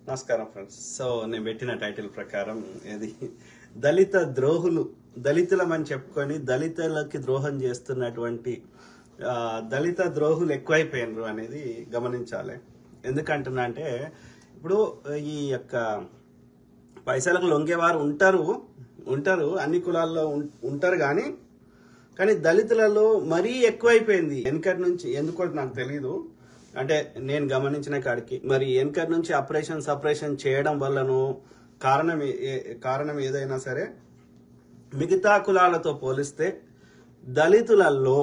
నమస్కారం friends. So నేను పెట్టిన టైటిల్ ప్రకారం ఇది దళిత ద్రోహులు, దళితులమని చెప్పుకొని దళితులకి ద్రోహం చేస్తున్నటువంటి దళిత ద్రోహులు ఎక్కువైపోయినరు అనేది గమనించాలి. ఎందుకంటున్నా అంటే ఇప్పుడు ఈ యొక్క పైసలకు లొంగేవారు ఉంటారు అన్ని కులాల్లో ఉంటారు, కానీ దళితులలో మరీ ఎక్కువైపోయింది వెనకటి నుంచి. ఎందుకో నాకు తెలీదు, అంటే నేను గమనించిన కాడికి మరి వెనకటి నుంచి సపరేషన్ చేయడం వల్లనో కారణం ఏదైనా సరే మిగతా కులాలతో పోలిస్తే దళితులలో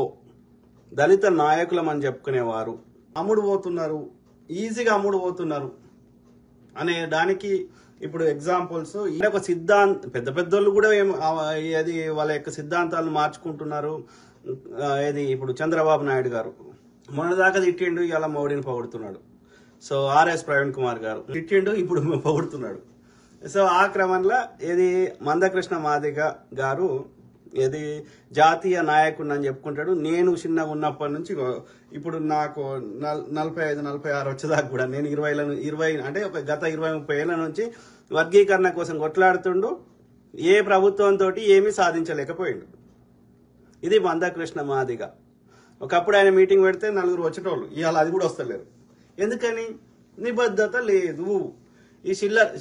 దళిత నాయకులం అని చెప్పుకునేవారు ఈజీగా అమ్ముడు పోతున్నారు అనే దానికి ఇప్పుడు ఎగ్జాంపుల్స్ ఒక పెద్ద పెద్దోళ్ళు కూడా అది వాళ్ళ యొక్క సిద్ధాంతాలను మార్చుకుంటున్నారు. ఇది ఇప్పుడు చంద్రబాబు నాయుడు గారు మొన్నదాకా తిట్టిండు, ఇలా మోడీని పొగుడుతున్నాడు. సో ఆర్ఎస్ ప్రవీణ్ కుమార్ గారు తిట్టిండు, ఇప్పుడు పొగుడుతున్నాడు. సో ఆ క్రమంలో ఇది మందకృష్ణ మాదిగ గారు ఇది జాతీయ నాయకుడిని అని చెప్పుకుంటాడు. నేను చిన్నగా ఉన్నప్పటి నుంచి ఇప్పుడు నాకు 45-46 వచ్చేదాకా కూడా నేను 20 అంటే ఒక గత 20-30 ఏళ్ల నుంచి వర్గీకరణ కోసం కొట్లాడుతుండు. ఏ ప్రభుత్వంతో ఏమీ సాధించలేకపోయిండు. ఇది మందకృష్ణ మాదిగ. ఒకప్పుడు ఆయన మీటింగ్ పెడితే 4 వచ్చేటోళ్ళు, ఇవాళ అది కూడా వస్తలేరు. ఎందుకని? నిబద్ధత లేదు. ఈ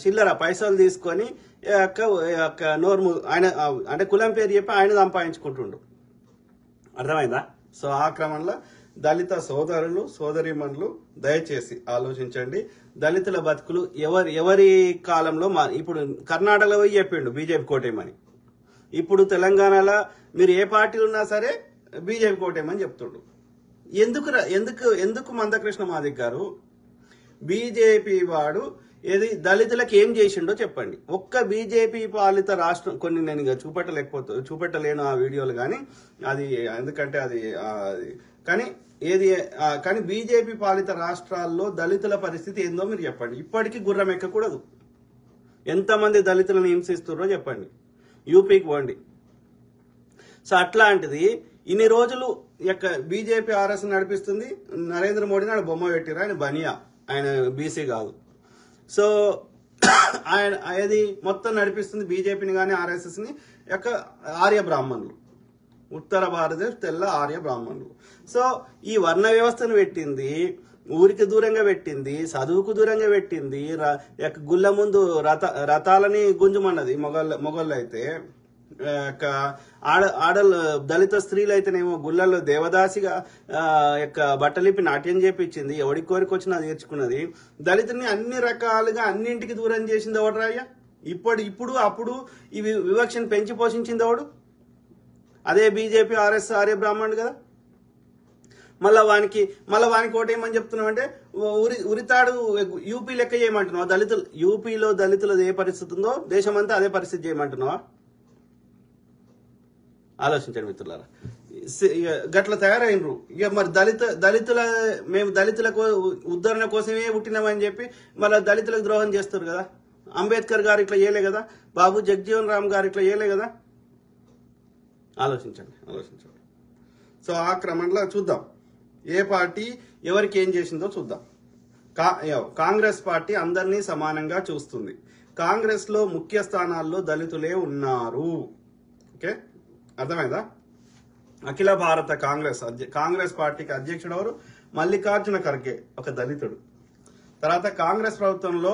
చిల్లర పైసలు తీసుకొని నోర్ము ఆయన అంటే కులం పేరు చెప్పి ఆయన సంపాదించుకుంటుండు. అర్థమైందా? సో ఆ క్రమంలో దళిత సోదరులు సోదరీమణులు దయచేసి ఆలోచించండి. దళితుల బతుకులు ఎవరి కాలంలో ఇప్పుడు కర్ణాటకలో పోయి చెప్పిండు బీజేపీ కోటేమని. ఇప్పుడు తెలంగాణలో మీరు ఏ పార్టీలు ఉన్నా సరే బీజేపీ కోటేమని చెప్తుండు. ఎందుకు మందకృష్ణ మాదిగ గారు బీజేపీ వాడు ఏది దళితులకు ఏం చేసిండో చెప్పండి. ఒక్క బీజేపీ పాలిత రాష్ట్రం కొన్ని నేను చూపెట్టలేను ఆ వీడియోలు, కానీ అది ఎందుకంటే కానీ బీజేపీ పాలిత రాష్ట్రాల్లో దళితుల పరిస్థితి ఏందో మీరు చెప్పండి. ఇప్పటికీ గుర్రం ఎక్కకూడదు. ఎంతమంది దళితులను హింసిస్తున్నారో చెప్పండి. యూపీకి పోండి. సో అట్లాంటిది ఇన్ని రోజులు బీజేపీ ఆర్ఎస్ నడిపిస్తుంది. నరేంద్ర మోడీ నాడు బొమ్మ పెట్టిరు, ఆయన బనియా, ఆయన బీసీ కాదు. సో ఆయన అది మొత్తం నడిపిస్తుంది బీజేపీని కానీ ఆర్ఎస్ఎస్ని ఆర్య బ్రాహ్మణులు, ఉత్తర భారతదేశ్ తెల్ల ఆర్య బ్రాహ్మణులు. సో ఈ వర్ణ వ్యవస్థను పెట్టింది, ఊరికి దూరంగా పెట్టింది, చదువుకు దూరంగా పెట్టింది. గుళ్ళ ముందు రథాలని గుంజుమన్నది మొగళ్ళు అయితే. ఆడలు దళిత స్త్రీలు అయితేనేమో గుళ్ళల్లో దేవదాసిగా బట్టలిప్పి నాట్యం చేపించింది. ఎవడి కోరిక వచ్చినా నేర్చుకున్నది. దళితుని అన్ని రకాలుగా అన్నింటికి దూరం చేసింది ఎవడరాయ్యా? ఇప్పుడు అప్పుడు ఈ వివక్షను పెంచి పోషించింది ఎవడు? అదే బీజేపీ ఆర్ఎస్ ఆర్య బ్రాహ్మణుడు కదా. మళ్ళా వానికి ఓటేయమని చెప్తున్నావు అంటే ఉరితాడు యూపీ లెక్క చేయమంటున్నావా? యూపీలో దళితులది ఏ పరిస్థితి ఉందో దేశమంతా అదే పరిస్థితి చేయమంటున్నావా? ఆలోచించండి మిత్రులారా. గట్ల తయారైనరు. ఇక మరి మేము దళితులకు ఉద్ధరణ కోసమే పుట్టినామని చెప్పి మళ్ళీ దళితులకు ద్రోహం చేస్తారు కదా. అంబేద్కర్ గారు ఇట్లా చేయలే కదా, బాబు జగజీవన్ రామ్ గారు ఇట్లా చేయలే కదా. ఆలోచించండి. సో ఆ క్రమంలో చూద్దాం ఏ పార్టీ ఎవరికి ఏం చేసిందో చూద్దాం. కాంగ్రెస్ పార్టీ అందరినీ సమానంగా చూస్తుంది. కాంగ్రెస్ లో ముఖ్య స్థానాల్లో దళితులే ఉన్నారు. ఓకే, అర్థమైందా? అఖిల భారత కాంగ్రెస్ పార్టీకి అధ్యక్షుడు ఎవరు? మల్లికార్జున ఖర్గే, ఒక దళితుడు. తర్వాత కాంగ్రెస్ ప్రభుత్వంలో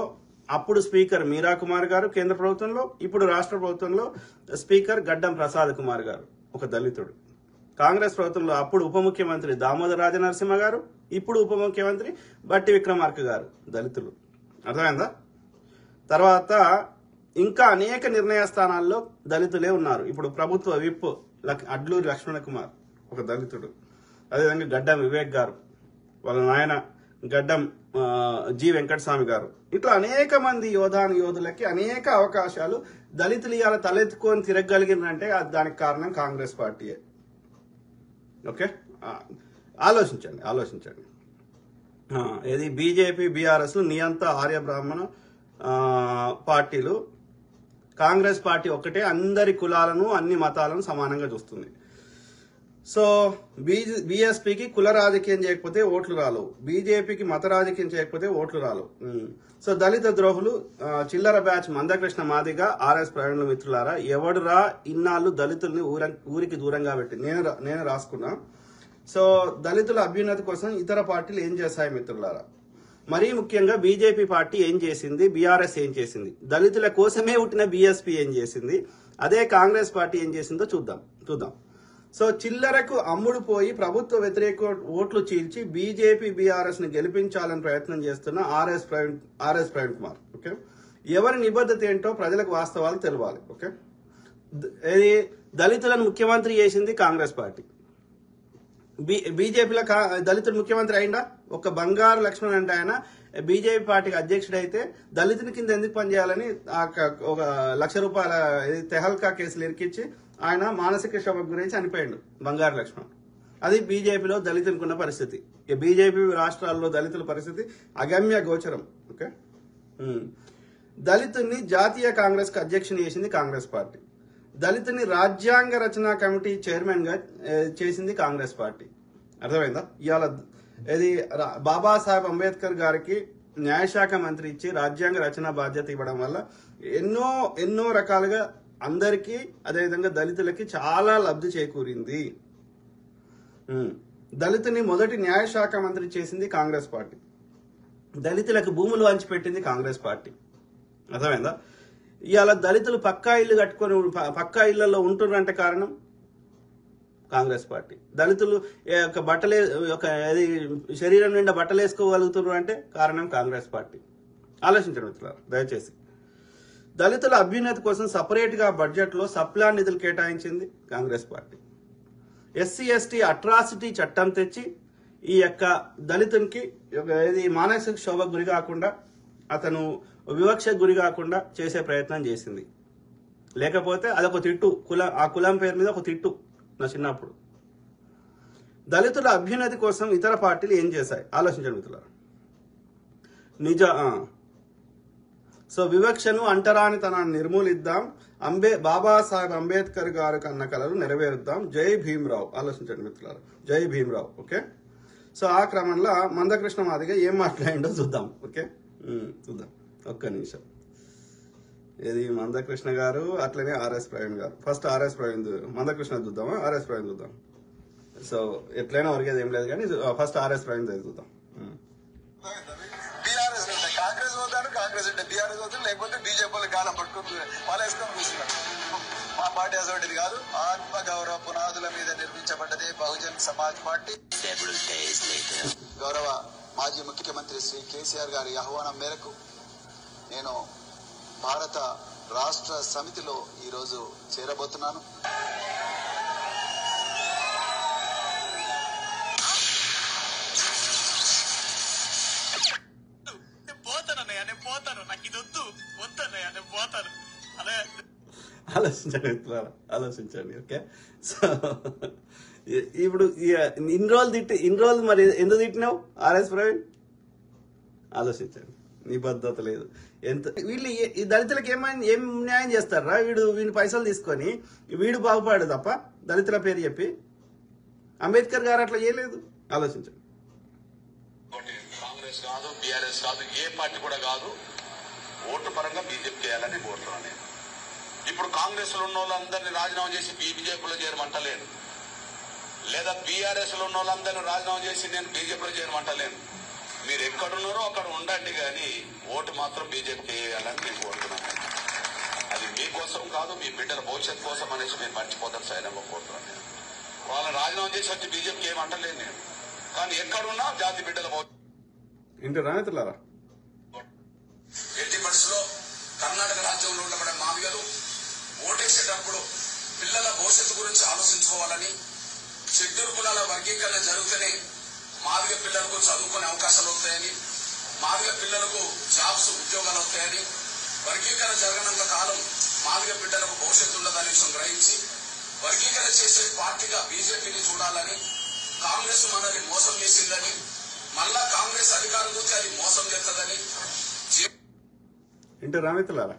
అప్పుడు స్పీకర్ మీరా కుమార్ గారు కేంద్ర ప్రభుత్వంలో, ఇప్పుడు రాష్ట్ర ప్రభుత్వంలో స్పీకర్ గడ్డం ప్రసాద్ కుమార్ గారు, ఒక దళితుడు. కాంగ్రెస్ ప్రభుత్వంలో అప్పుడు ఉప ముఖ్యమంత్రి దామోదర రాజనరసింహ గారు, ఇప్పుడు ఉప ముఖ్యమంత్రి బట్టి విక్రమార్క గారు, దళితులు. అర్థమైందా? తర్వాత ఇంకా అనేక నిర్ణయ స్థానాల్లో దళితులే ఉన్నారు. ఇప్పుడు ప్రభుత్వ విప్ అడ్లూరి లక్ష్మణ కుమార్, ఒక దళితుడు. అదేవిధంగా గడ్డం వివేక్ గారు, వాళ్ళ నాయన గడ్డం జి వెంకటస్వామి గారు. ఇట్లా అనేక మంది యోధులకి అనేక అవకాశాలు దళితులు ఇవాళ తలెత్తుకొని తిరగగలిగినంటే దానికి కారణం కాంగ్రెస్ పార్టీయే. ఓకే, ఆలోచించండి. ఇది బీజేపీ బీఆర్ఎస్ నియంత ఆర్య బ్రాహ్మణ పార్టీలు. కాంగ్రెస్ పార్టీ ఒక్కటే అందరి కులాలను అన్ని మతాలను సమానంగా చూస్తుంది. సో బీఎస్పీకి కుల రాజకీయం చేయకపోతే ఓట్లు రాలు, బీజేపీకి మత రాజకీయం చేయకపోతే ఓట్లు రాలు. సో దళిత ద్రోహులు చిల్లర బ్యాచ్ మందకృష్ణ మాదిగ ఆర్ఎస్ ప్రవీణ్ మిత్రులారా, ఎవడురా ఇన్నాళ్ళు దళితుల్ని ఊరికి దూరంగా పెట్టి నేను రాసుకున్నా. సో దళితుల అభ్యున్నతి కోసం ఇతర పార్టీలు ఏం చేశాయి మిత్రులారా? మరీ ముఖ్యంగా బీజేపీ పార్టీ ఏం చేసింది, బీఆర్ఎస్ ఏం చేసింది, దళితుల కోసమే పుట్టిన బీఎస్పీ ఏం చేసింది, అదే కాంగ్రెస్ పార్టీ ఏం చేసిందో చూద్దాం. సో చిల్లరకు అమ్ముడు పోయి ప్రభుత్వ వ్యతిరేక ఓట్లు చీల్చి బీజేపీ బీఆర్ఎస్ ని గెలిపించాలని ప్రయత్నం చేస్తున్న ఆర్ఎస్ ప్రవీణ్ కుమార్. ఓకే, ఎవరి నిబద్ధత ఏంటో ప్రజలకు వాస్తవాలు తెలవాలి. ఓకే, ఇది దళితులను ముఖ్యమంత్రి చేసింది కాంగ్రెస్ పార్టీ. బీజేపీలో దళితుడు ముఖ్యమంత్రి అయిందా? ఒక బంగారు లక్ష్మణ్ అంటే ఆయన బీజేపీ పార్టీకి అధ్యక్షుడు అయితే దళితుని కింద ఎందుకు పనిచేయాలని ఒక ₹1,00,000 తెహల్కా కేసులు ఇరికిచ్చి ఆయన మానసిక క్షోభకు గురించి చనిపోయాడు బంగారు లక్ష్మణ్. అది బీజేపీలో దళితులకు ఉన్న పరిస్థితి. బీజేపీ రాష్ట్రాల్లో దళితుల పరిస్థితి అగమ్య గోచరం. ఓకే, దళితుల్ని జాతీయ కాంగ్రెస్ కు అధ్యక్షుని చేసింది కాంగ్రెస్ పార్టీ. దళితుని రాజ్యాంగ రచనా కమిటీ చైర్మన్ గా చేసింది కాంగ్రెస్ పార్టీ. అర్థమైందా? ఇవాళ ఇది బాబాసాహెబ్ అంబేద్కర్ గారికి న్యాయశాఖ మంత్రి ఇచ్చి రాజ్యాంగ రచన బాధ్యత ఇవ్వడం వల్ల ఎన్నో రకాలుగా అందరికీ, అదేవిధంగా దళితులకి చాలా లబ్ధి చేకూరింది. దళితుని మొదటి న్యాయశాఖ మంత్రి చేసింది కాంగ్రెస్ పార్టీ. దళితులకు భూములు పంచిపెట్టింది కాంగ్రెస్ పార్టీ. అర్థమైందా? ఇవాళ దళితులు పక్కా ఇల్లు కట్టుకొని పక్కా ఇళ్లలో ఉంటున్నారంటే కారణం కాంగ్రెస్ పార్టీ. దళితులు శరీరం నిండా బట్టలు వేసుకోగలుగుతున్నారు అంటే కారణం కాంగ్రెస్ పార్టీ. ఆలోచించండి మిత్రులారా దయచేసి. దళితుల అభ్యున్నతి కోసం సపరేట్ గా బడ్జెట్ లో సప్లాన్ నిధులు కేటాయించింది Congress party. SC ST atrocity చట్టం తెచ్చి ఈ యొక్క దళితునికి మానసిక క్షోభకు గురి కాకుండా, అతను వివక్షకు గురి కాకుండా చేసే ప్రయత్నం చేసింది. లేకపోతే అదొక తిట్టు, ఆ కులం పేరు మీద ఒక తిట్టు నా చిన్నప్పుడు. దళితుల అభ్యున్నతి కోసం ఇతర పార్టీలు ఏం చేశాయి ఆలోచించండి మిత్రులారా. సో వివక్షను, అంటరానితనాన్ని నిర్మూలిద్దాం, బాబాసాహెబ్ అంబేద్కర్ గారు కన్న కలలు నెరవేరుద్దాం, జై భీమ్రావ్. ఆలోచించండి మిత్రులారా, జై భీమ్రావ్. ఓకే, సో ఆ క్రమంలో మందకృష్ణ మాదిగ ఏం మాట్లాడిండో చూద్దాం. ఓకే, చూద్దాం ఒక్క నిమిషం. ఇది మందకృష్ణ గారు, అట్లనే ఆర్ఎస్ ప్రవీణ్ గారు. ఫస్ట్ ఆర్ఎస్ ప్రవీణ్, మందకృష్ణ చూద్దామా, ఆర్ఎస్ ప్రవీణ్ చూద్దాం. సో ఎట్లయినా ఒరిగేది ఏం లేదు కానీ ఫస్ట్ ఆర్ఎస్ ప్రవీణ్ చూద్దాం. కాంగ్రెస్ అంటే బీఆర్ఎస్ అవుతుంది, లేకపోతే బీజేపీ గాలం పట్టుకుని వాళ్ళు వేసుకొని కూర్చున్నారు. మా పార్టీ అసోటిది కాదు. ఆత్మ గౌరవ పునాదుల మీద నిర్మించబడ్డదే బహుజన్ సమాజ్ పార్టీ. గౌరవ మాజీ ముఖ్యమంత్రి శ్రీ కేసీఆర్ గారి ఆహ్వానం మేరకు నేను భారత రాష్ట్ర సమితిలో ఈరోజు చేరబోతున్నాను. ఆలోచించండి. ఓకే, సో ఇప్పుడు ఇన్ని రోజులు మరి ఎందుకు తిట్టినావు ఆర్ఎస్ ప్రవీణ్? ఆలోచించండి. నిబద్ధత లేదు. వీళ్ళు ఈ దళితులకు ఏం న్యాయం చేస్తారా? వీడిని పైసలు తీసుకొని వీడు బాగుపడు తప్ప దళితుల పేరు చెప్పి. అంబేద్కర్ గారు అట్లా చేయలేదు. ఆలోచించండి. కాంగ్రెస్ కాదు, బీఆర్ఎస్ కాదు, ఏ పార్టీ కూడా కాదు, ఓటు పరంగా బీజేపీ చేయాలని కోరుతున్నాను నేను. ఇప్పుడు కాంగ్రెస్ లో ఉన్న వాళ్ళందరినీ రాజీనామా చేసి బీజేపీలో చేరమంటలేను, లేదా బీఆర్ఎస్ లో ఉన్న వాళ్ళందరినీ రాజీనామా చేసి నేను బీజేపీలో చేరమంటలేను. మీరు ఎక్కడున్నారో అక్కడ ఉండండి, కానీ ఓటు మాత్రం బీజేపీకి వేయాలని నేను కోరుతున్నాను. అది మీకోసం కాదు, మీ బిడ్డల భవిష్యత్ కోసం అనేసి నేను మర్చిపోతాను సైనంగా కోరుతున్నాను. నేను వాళ్ళని రాజీనామా చేసి వచ్చి బీజేపీకి ఏమంటలేను నేను, కానీ ఎక్కడున్నా జాతి బిడ్డల ఇంటున్నారా. ఎట్టి పరిస్థితుల్లో కర్ణాటక రాజ్యంలో ఉండబడే మాదిగలు ఓటేసేటప్పుడు పిల్లల భవిష్యత్తు గురించి ఆలోచించుకోవాలని, షెడ్యూల్ కులాల వర్గీకరణ జరిగితేనే మాదిగ పిల్లలకు చదువుకునే అవకాశాలు వస్తాయని, మాదిగ పిల్లలకు జాబ్స్ ఉద్యోగాలు వస్తాయని, వర్గీకరణ జరగనంత కాలం మాదిగ బిడ్డలకు భవిష్యత్తు ఉండదని విషయం గ్రహించి వర్గీకరణ చేసే పార్టీగా బీజేపీని చూడాలని, కాంగ్రెస్ మనల్ని మోసం చేసిందని, మళ్ళా కాంగ్రెస్ అధికారం గురించి అది మోసం చేస్తుందని మిత్రులారా.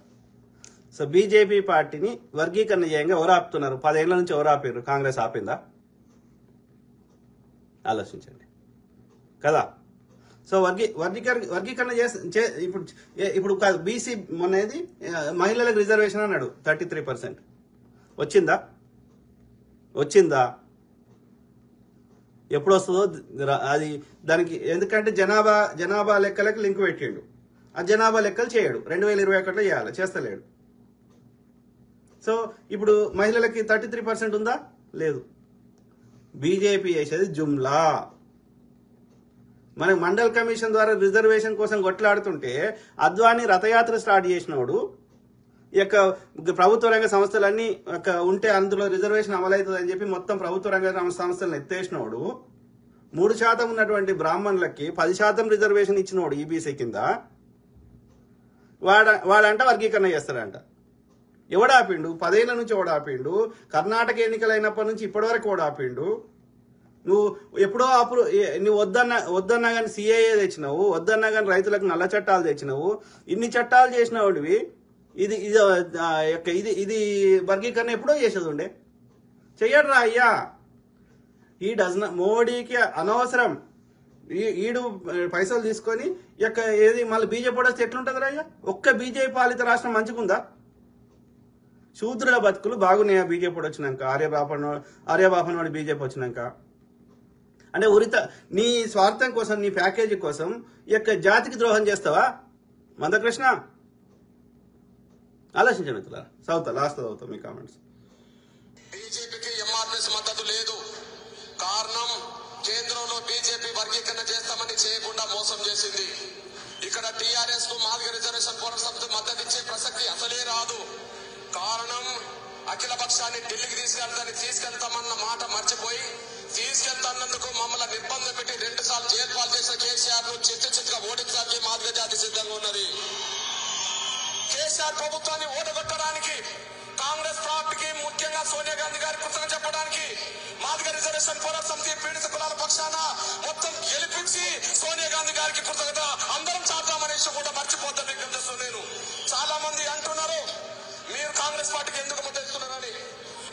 సో బీజేపీ పార్టీని వర్గీకరణ చేయంగా ఎవరు ఆపుతున్నారు? 10 ఏళ్ల నుంచి ఎవరు ఆపారు? కాంగ్రెస్ ఆపిందా? ఆలోచించండి కదా. సో వర్గీకరణ ఇప్పుడు బీసీ మొన్నది మహిళలకు రిజర్వేషన్ అన్నాడు 33%. వచ్చిందా? ఎప్పుడు వస్తుందో అది దానికి, ఎందుకంటే జనాభా లెక్కలకు లింక్ పెట్టిండు. ఆ జనాభా లెక్కలు చేయడు, 2021లో చేస్తలేడు. సో ఇప్పుడు మహిళలకి 33% ఉందా? లేదు. బీజేపీ చేసేది జుమ్లా. మనకి మండల్ కమిషన్ ద్వారా రిజర్వేషన్ కోసం కొట్లాడుతుంటే అద్వానీ రథయాత్ర స్టార్ట్ చేసినోడు, ఈ యొక్క ప్రభుత్వ రంగ సంస్థలన్నీ ఉంటే అందులో రిజర్వేషన్ అమలవుతుంది అని చెప్పి మొత్తం ప్రభుత్వ రంగ సంస్థలను ఎత్తేసినోడు, 3% ఉన్నటువంటి బ్రాహ్మణులకి 10% రిజర్వేషన్ ఇచ్చినోడు ఈబీసీ కింద. వాడంట వర్గీకరణ చేస్తాడంట. ఎవడాపిండు? 10 ఏళ్ల నుంచి ఎవడాపిండు? కర్ణాటక ఎన్నికలైనప్పటి నుంచి ఇప్పటివరకు ఎవడాపిండు? నువ్వు ఎప్పుడో అప్పుడు నువ్వు వద్దన్నా కానీ సిఏఏ తెచ్చినావు, వద్దన్నా కానీ రైతులకు నల్ల చట్టాలు తెచ్చినావు, ఇన్ని చట్టాలు చేసినావుడివి. ఇది వర్గీకరణ ఎప్పుడో చేసేది ఉండే. చెయ్యడు రా అయ్యా. మోడీకి అనవసరం. ఈడు పైసలు తీసుకొని ఏది మళ్ళీ బీజేపీ వస్తే ఎట్లుంటుంది రా అయ్యా? ఒక్క బీజేపీ పాలిత రాష్ట్రం మంచిగుందా? శూద్రుల బతుకులు బాగున్నాయా బీజేపీ వచ్చినాక? ఆర్యబాపన్ వాడి బీజేపీ వచ్చినాక అంటే నీ స్వార్థం కోసం, నీ ప్యాకేజీ కోసం జాతికి ద్రోహం చేస్తావా మందకృష్ణ? ఆలోచించండి. లాస్ట్ చదువుతా మీ కామెంట్స్. బీజేపీకి ఎంఆర్ఎస్ మద్దతు లేదు. కారణం, కేంద్రంలో బీజేపీ వర్గీకరణ చేస్తామని చేయకుండా మోసం చేసింది. ఇక్కడ టీఆర్ఎస్ కు మాదిగ రిజర్వేషన్ పోరాట సమితి మద్దతు ఇచ్చే ప్రసక్తి అసలే రాదు. కారణం, అఖిల పక్షాన్ని ఢిల్లీకి తీసుకెళ్తామన్న మాట మర్చిపోయి తీసుకెళ్తాన్నందుకు మమ్మల్ని నిర్బంధం పెట్టి 2 సార్లు జైలు పాలు చేసిన కేసీఆర్ ను చిత్తుగా ఓడించడానికి మాదిగ జాతి సిద్ధంగా ఉన్నది. కేసీఆర్ ప్రభుత్వాన్ని ఓడగొట్టడానికి, కాంగ్రెస్ పార్టీకి ముఖ్యంగా సోనియా గాంధీ గారి కృతజ్ఞత చెప్పడానికి మాదిగ రిజర్వేషన్ పోరాట సమితి పీడిత కులాల పక్షాన మొత్తం గెలిపించి సోనియా గాంధీ గారికి కృతజ్ఞత అందరం చాటామనేసి కూడా మర్చిపోతాను. నేను చాలా మంది అంటున్నారు మీరు కాంగ్రెస్ పార్టీకి ఎందుకు మద్దతిస్తున్నారని.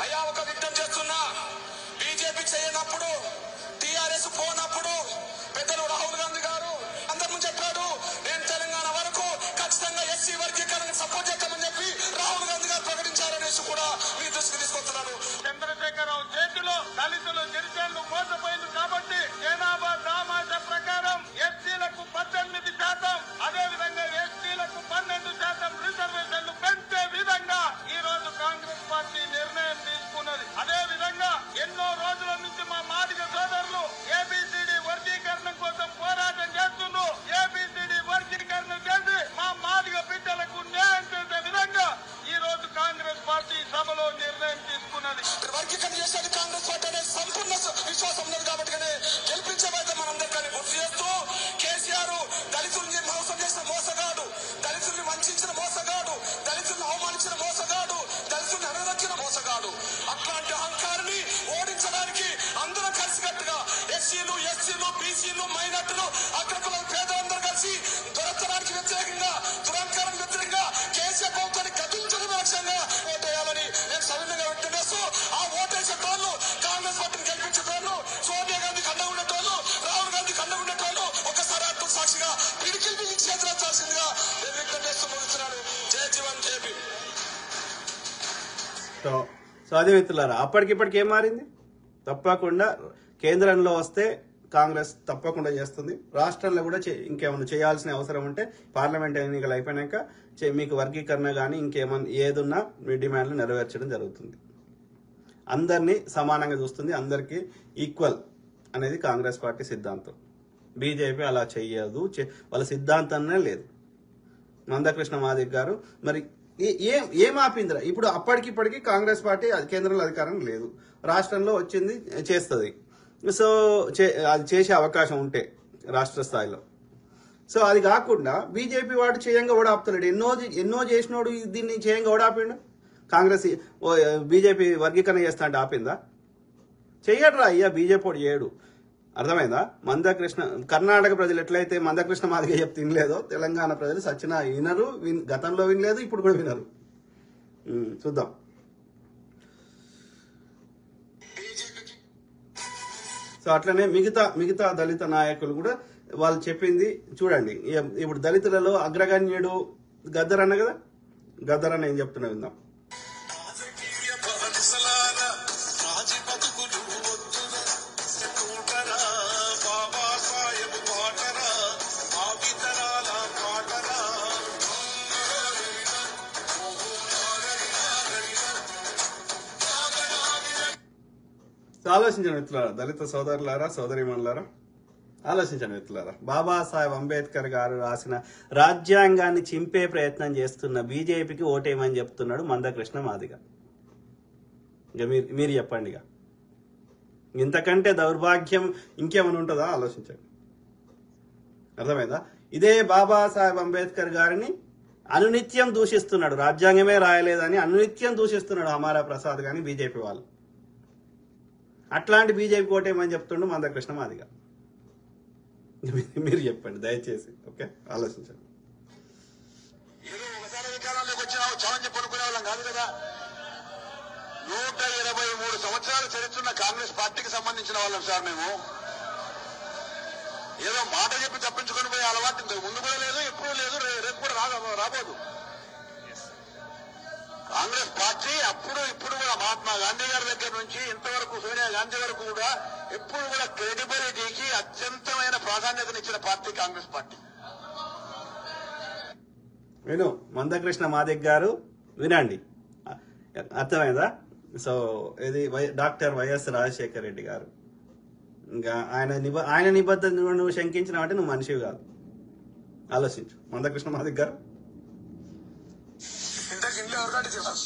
అయ్యా, ఒక విజ్ఞప్తి చేస్తున్నా, బీజేపీ చేయనప్పుడు, టీఆర్ఎస్ పోనప్పుడు పెద్దలు రాహుల్ గాంధీ గారు అందరూ చెప్పాడు, నేను తెలంగాణ వరకు ఖచ్చితంగా ఎస్సీ వర్గీకరణ సపోర్ట్ చేస్తామని చెప్పి రాహుల్ గాంధీ గారు ప్రకటించారనేసి కూడా మీ దృష్టికి తీసుకొస్తున్నాను. చంద్రశేఖరరావు చేతిలో దళితులు గిరిజనులు మోసపోయింది కాబట్టి జనాభా దామాషా ప్రకారం ఎస్సీలకు 18%, అదేవిధంగా ఎస్టీలకు 12% రిజర్వేషన్లు పెంచే విధంగా ఈ రోజు కాంగ్రెస్ పార్టీ నిర్ణయం తీసుకున్నది. అదే విధంగా ఎన్నో రోజుల నుంచి మా మాదిగ సోదరులు ఏబిసిడి వర్గీకరణ కోసం పోరాటం చేస్తున్నారు. ఏబిసిడి వర్గీకరణ చేసి మా మాదిగ బిడ్డలకు న్యాయం చేసే విధంగా ఈ రోజు కాంగ్రెస్ పార్టీ సభలో నిర్ణయం తీసుకున్నది. వర్గీకరణ చేసేది కాంగ్రెస్ పార్టీ అనే సంపూర్ణ విశ్వాసం ఉన్నది కాబట్టి గెలిపించే బాధ్యత మనందరికీ గుర్తు చేస్తూ, కేసీఆర్ దళితుల్ని మోసం చేసిన మోసగాడు, దళితుల్ని వంచిన మోసగాడు, దళితుల్ని అవమానించిన మోసగాడు, దళితుల్ని అనదక్కిన మోసగాడు. అట్లాంటి అహంకారాన్ని ఓడించడానికి అందరూ కలిసికట్టుగా ఎస్సీలు, ఎస్సీలు, బీసీలు, మైనార్టీలు, అగ్రకుల పేదలందరూ కలిసి దొరకడానికి వ్యతిరేకంగా, దురంకారానికి వ్యతిరేకంగా కేసీఆర్ ప్రభుత్వాన్ని గతించడం లక్ష్యంగా ఓటేయాలని నేను సవినంగా వ్యక్తం. ఆ ఓటేసేటోళ్ళు, కాంగ్రెస్ పార్టీని గెలిపించేటోళ్ళు, సోనియా గాంధీ కండగుండేటోళ్ళు, రాహుల్ గాంధీ కండగుండేటోళ్ళు ఒకసారి అర్థం సాక్షిగా పిడికిలు పిలిచి చేతులొచ్చాల్సిందిగా నేను వ్యక్తం చేస్తూ ముగిస్తున్నాను. జై జీవన్ జేపీ. సో అదే మిత్రులారా, అప్పటికిప్పటికి ఏం మారింది? తప్పకుండా కేంద్రంలో వస్తే కాంగ్రెస్ తప్పకుండా చేస్తుంది. రాష్ట్రంలో కూడా ఇంకేమైనా చేయాల్సిన అవసరం ఉంటే పార్లమెంట్ ఎన్నికలు అయిపోయినాక మీకు వర్గీకరణ కానీ ఇంకేమన్నా ఏదున్నా మీ డిమాండ్లు నెరవేర్చడం జరుగుతుంది. అందరినీ సమానంగా చూస్తుంది, అందరికీ ఈక్వల్ అనేది కాంగ్రెస్ పార్టీ సిద్ధాంతం. బీజేపీ అలా చెయ్యదు, వాళ్ళ సిద్ధాంతాన్నే లేదు. మందకృష్ణ మాదిగ గారు మరి ఏం ఆపిందిరా? ఇప్పుడు అప్పటికిప్పటికీ కాంగ్రెస్ పార్టీ కేంద్రంలో అధికారం లేదు, రాష్ట్రంలో వచ్చింది చేస్తుంది. సో అది చేసే అవకాశం ఉంటే రాష్ట్ర స్థాయిలో. సో అది కాకుండా బీజేపీ వాడు చేయంగా ఓడాపుతాడు. ఎన్నో చేసినోడు దీన్ని చేయంగా ఓడాపిండు. కాంగ్రెస్ బీజేపీ వర్గీకరణ చేస్తా అంటే ఆపిందా? చెయ్యడు రా అయ్యా, బీజేపీ వాడు చేయడు. అర్థమైందా? మందకృష్ణ కర్ణాటక ప్రజలు ఎట్లయితే మందకృష్ణ మాదిగ చెప్తే వినలేదో, తెలంగాణ ప్రజలు సచ్చినా వినరు. గతంలో వినలేదు, ఇప్పుడు కూడా వినరు. చూద్దాం. సో అట్లనే మిగతా దళిత నాయకులు కూడా వాళ్ళు చెప్పింది చూడండి. ఇప్పుడు దళితులలో అగ్రగణ్యుడు గద్దరన్న కదా, గద్దరన్న ఏం చెప్తున్నా విందాం. ఆలోచించండి మిత్రులారా, దళిత సోదరులారా సోదరిమణులారా, ఆలోచించండి మిత్రులారా. బాబాసాహెబ్ అంబేద్కర్ గారు రాసిన రాజ్యాంగాన్ని చింపే ప్రయత్నం చేస్తున్న బీజేపీకి ఓటేయమని చెప్తున్నాడు మందకృష్ణ మాదిగ. ఇక మీరు చెప్పండి. ఇక ఇంతకంటే దౌర్భాగ్యం ఇంకేమైనా ఉంటుందా? ఆలోచించండి. అర్థమైందా? ఇదే బాబాసాహెబ్ అంబేద్కర్ గారిని అనునిత్యం దూషిస్తున్నాడు, రాజ్యాంగమే రాయలేదని అనునిత్యం దూషిస్తున్నాడు హమారా ప్రసాద్ గాని బీజేపీ వాళ్ళు. అట్లాంటి బీజేపీ ఓటేయమని చెప్తుండు మందకృష్ణ మాదిగ. మీరు చెప్పండి దయచేసి. ఓకే, ఆలోచించండి. ఏదో ఒకసారి అధికారంలోకి వచ్చినావు చాలని పడుకునే వాళ్ళం కాదు కదా. 123 సంవత్సరాలు చరిత్రున్న కాంగ్రెస్ పార్టీకి సంబంధించిన వాళ్ళం సార్ మేము. ఏదో మాట చెప్పి తప్పించుకొని పోయే అలవాటు ఇంతకు ముందు కూడా లేదు, ఎప్పుడూ లేదు, రేపు కూడా రాబోదు. కాంగ్రెస్ పార్టీ అప్పుడు ఇప్పుడు కూడా మహాత్మా గాంధీ గారి దగ్గర నుంచి ఇంతవరకు సోనియా గాంధీ వరకు కూడా ఎప్పుడు కూడా క్రెడిబిలిటీకి అత్యంతమైన ప్రాధాన్యతనిచ్చిన పార్టీ కాంగ్రెస్ పార్టీ. విను మందకృష్ణ మాదిగ గారు, వినండి, అర్థమైందా? సో ఇది డాక్టర్ వైఎస్ రాజశేఖర రెడ్డి గారు. ఇంకా ఆయన నిబద్ధత నువ్వు శంకించినావంటే నువ్వు మనిషివి కాదు. ఆలోచించు మందకృష్ణ మాదిగ గారు. ఇంతకు ఇంట్లో ఎవరికంటే తెలుసు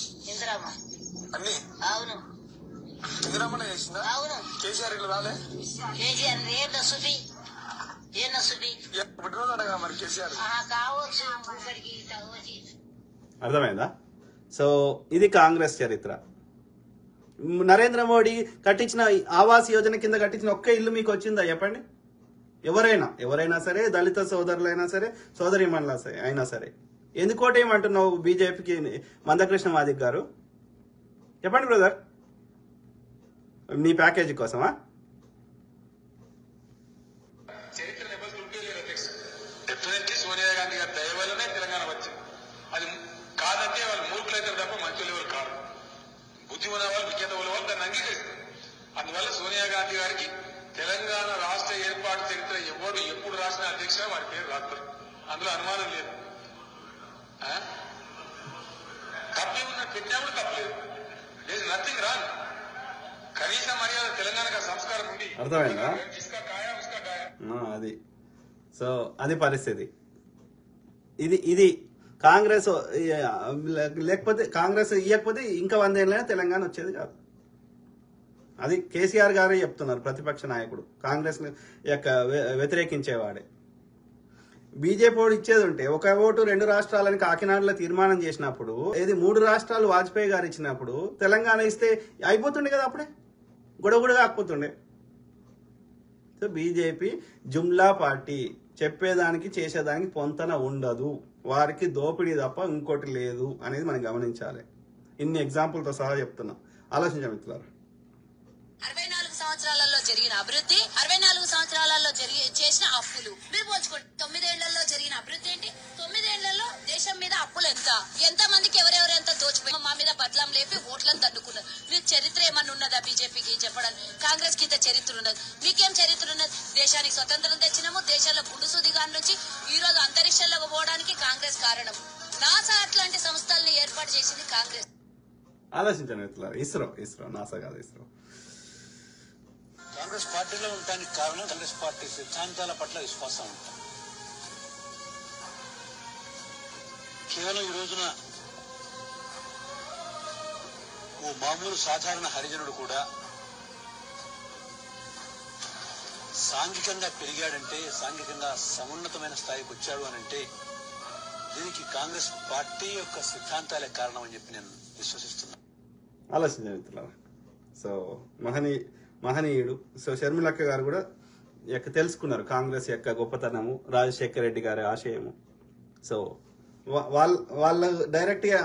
అన్ని అవును ఇందిరామనే చేసిందా? అవును కేసీఆర్ ఇట్లా రాలే కేసీఆర్ ఏ నసుది పుట్టినరోజు అడగా మరి కేసీఆర్ కావచ్చు ఇక్కడికి కావచ్చు. అర్థమైందా? సో ఇది కాంగ్రెస్ చరిత్ర. నరేంద్ర మోడీ కట్టించిన ఆవాస్ యోజన కింద కట్టించిన ఒక్క ఇల్లు మీకు వచ్చిందా చెప్పండి? ఎవరైనా సరే, దళిత సోదరులైనా సరే, సోదరిమణుల అయినా సరే, ఎందుకోటేమంటున్నావు బీజేపీకి మందకృష్ణ మాదిగ గారు? చెప్పండి బ్రదర్, మీ ప్యాకేజీ కోసమా? చరిత్ర డెఫినెట్లీ సోనియా గాంధీ గారి దయ వల్లనే తెలంగాణ వచ్చింది. అది కాదంటే వాళ్ళు మూర్ఖులైతే తప్ప మంచులు ఎవరు కాదు. బుద్ధి ఉన్న వాళ్ళు, విజ్ఞత ఉన్న వాళ్ళు దాన్ని అంగీకరిస్తారు. అందువల్ల సోనియా గాంధీ గారికి తెలంగాణ రాష్ట్ర ఏర్పాటు చరిత్ర ఎవరు ఎప్పుడు రాసిన అధ్యక్షుడు వారి పేరు రాస్తారు, అందులో అనుమానం లేదు. తప్పే ఉన్న పెట్టినప్పుడు తప్పలేదు, లేదు నథింగ్ రాంగ్. కనీస మర్యాద తెలంగాణకు సంస్కారం ఉంది. అర్థమైందా? ఇస్కా కాయా ఉస్కా కాయా. అది సో అది పరిస్థితి. ఇది కాంగ్రెస్ లేకపోతే, కాంగ్రెస్ ఇవ్వకపోతే ఇంకా 100 ఏళ్ళైనా తెలంగాణ వచ్చేది కాదు. అది కేసీఆర్ గారే చెప్తున్నారు, ప్రతిపక్ష నాయకుడు, కాంగ్రెస్ యొక్క వ్యతిరేకించేవాడే. బీజేపీ ఓటు ఇచ్చేది ఉంటే ఒక ఓటు 2 రాష్ట్రాలని కాకినాడలో తీర్మానం చేసినప్పుడు, ఏది 3 రాష్ట్రాలు వాజ్పేయి గారు ఇచ్చినప్పుడు తెలంగాణ ఇస్తే అయిపోతుండే కదా, అప్పుడే గొడవ కాకపోతుండే. సో బీజేపీ జుమ్లా పార్టీ, చెప్పేదానికి చేసేదానికి పొంతన ఉండదు, వారికి దోపిడీ తప్ప ఇంకోటి లేదు అనేది మనం గమనించాలి. ఇన్ని ఎగ్జాంపుల్తో సహా చెప్తున్నా, ఆలోచించాం మిత్రులారా. 64 సంవత్సరాలలో జరిగిన అభివృద్ధి, 64 సంవత్సరాలలో చేసిన అప్పులు మీరు పోల్చుకోండి. 9 ఏళ్లలో జరిగిన అభివృద్ధి ఏంటి? 9 ఏళ్లలో దేశం మీద అప్పులు ఎంత మందికి ఎవరెవరెంత దోచిపోయి మా మీద బదలాం లేపి ఓట్లను దండుకున్నారు. మీరు చరిత్ర ఏమన్నా ఉన్నదా బీజేపీకి చెప్పడానికి? కాంగ్రెస్ కి ఇంత చరిత్ర ఉన్నది, మీకేం చరిత్ర ఉన్నది? దేశానికి స్వతంత్రం తెచ్చినాము, దేశంలో పుండుసూదిగాని నుంచి ఈ రోజు అంతరిక్షంలోకి పోవడానికి కాంగ్రెస్ కారణం. నాసా అట్లాంటి సంస్థల్ని ఏర్పాటు చేసింది కాంగ్రెస్. ఆలోచించండి మిత్రులారా. ఇస్రో నాసా కాదు, ఇస్రో. కాంగ్రెస్ పార్టీలో ఉండడానికి కారణం కాంగ్రెస్ పార్టీ సిద్ధాంతాల పట్ల విశ్వాసం ఉంటాం. కేవలం ఈ రోజున ఓ మామూలు సాధారణ హరిజనుడు కూడా సాంఘికంగా పెరిగాడంటే, సాంఘికంగా సమున్నతమైన స్థాయికి వచ్చాడు అనంటే దీనికి కాంగ్రెస్ పార్టీ యొక్క సిద్ధాంతాలే కారణం అని చెప్పి నేను విశ్వసిస్తున్నాను. ఆలోచించండి మిత్రులారా. సో మహనీయుడు సో షర్మిలక్క గారు కూడా తెలుసుకున్నారు కాంగ్రెస్ యొక్క గొప్పతనము, రాజశేఖర రెడ్డి గారి ఆశయము. సో వాళ్ళ డైరెక్ట్ గా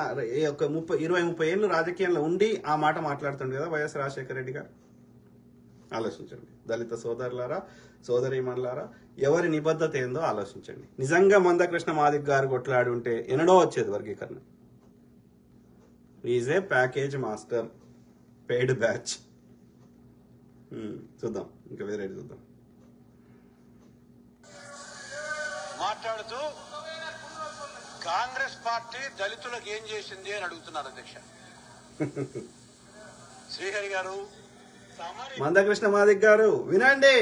ఒక 20-30 ఏళ్ళు రాజకీయంలో ఉండి ఆ మాట మాట్లాడుతుండే కదా వైఎస్ రాజశేఖర రెడ్డి గారు. ఆలోచించండి. దళిత సోదరులారా, సోదరీమణులారా, ఎవరి నిబద్ధత ఏందో ఆలోచించండి. నిజంగా మందకృష్ణ మాదిక్ గారు కొట్లాడి ఉంటే ఎన్నడో వచ్చేది వర్గీకరణ. Is a package master, paid batch. చూద్దాం, ఇంకా వేరే చూద్దాం. మాట్లాడుతూ కాంగ్రెస్ పార్టీ దళితులకు ఏం చేసింది అని అడుగుతున్నారు అధ్యక్ష. శ్రీహరి గారు, మందకృష్ణ మాదిక్ గారు వినండి.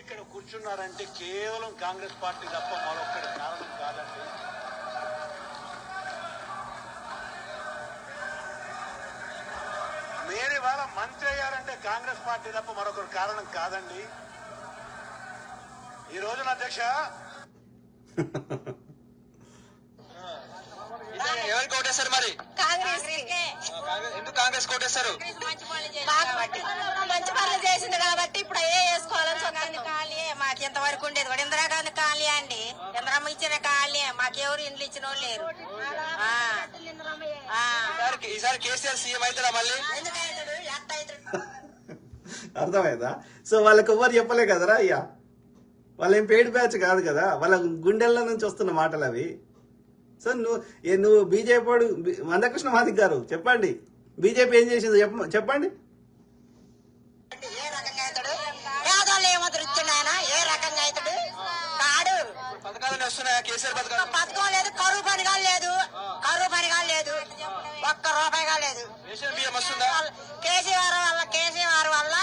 ఇక్కడ కూర్చున్నారంటే కేవలం కాంగ్రెస్ పార్టీ తప్ప మరొక్కడి కారణం కాదండి. మీరు ఇవాళ మంత్రి అయ్యారంటే కాంగ్రెస్ పార్టీ తప్ప మరొకరు కారణం కాదండి. ఈ రోజున అధ్యక్ష ఎవరికి ఓటేశారు? మరి ఎందుకు కాంగ్రెస్ ఓటేశారు? మంచి పనులు చేసింది కాబట్టి ఇప్పుడు అయ్యే వేసుకోవాలని సొంతంగా ఖాళీ. మాకు ఇంతవరకు ఉండేది కూడా ఇందిరాగాంధీ ఖాళీ అండి. ఇందిరమ్మ ఇచ్చిన ఖాళీ, మాకెవరు ఇండ్లు ఇచ్చిన వాళ్ళు లేరు. ఈసారి కేసీఆర్ సీఎం అవుతారా మళ్ళీ? అర్థమైందా? సో వాళ్ళకి ఎవ్వరు చెప్పలే కదరా అయ్యా, వాళ్ళేం పెయిడ్ బ్యాచ్ కాదు కదా, వాళ్ళ గుండెల్లో నుంచి వస్తున్న మాటలు అవి. సో నువ్వు బీజేపీ మందకృష్ణ మాదిక్ గారు చెప్పండి, బీజేపీ ఏం చేసిందో చెప్పండి. ఏ రకంగా అవుతాడు? పేదోళ్ళు ఏమాత్రం ఇచ్చిండు? ఏ రకంగా అవుతాడు? కాడు. పథకాలు వస్తున్నాయా? కేసీఆర్ పథకం లేదు, కరువు పనిగా లేదు, కరువు పనిగా లేదు, ఒక్క రూపాయిగా లేదు. రేషన్ బియ్యం వస్తుందా? కేసీఆర్ వల్ల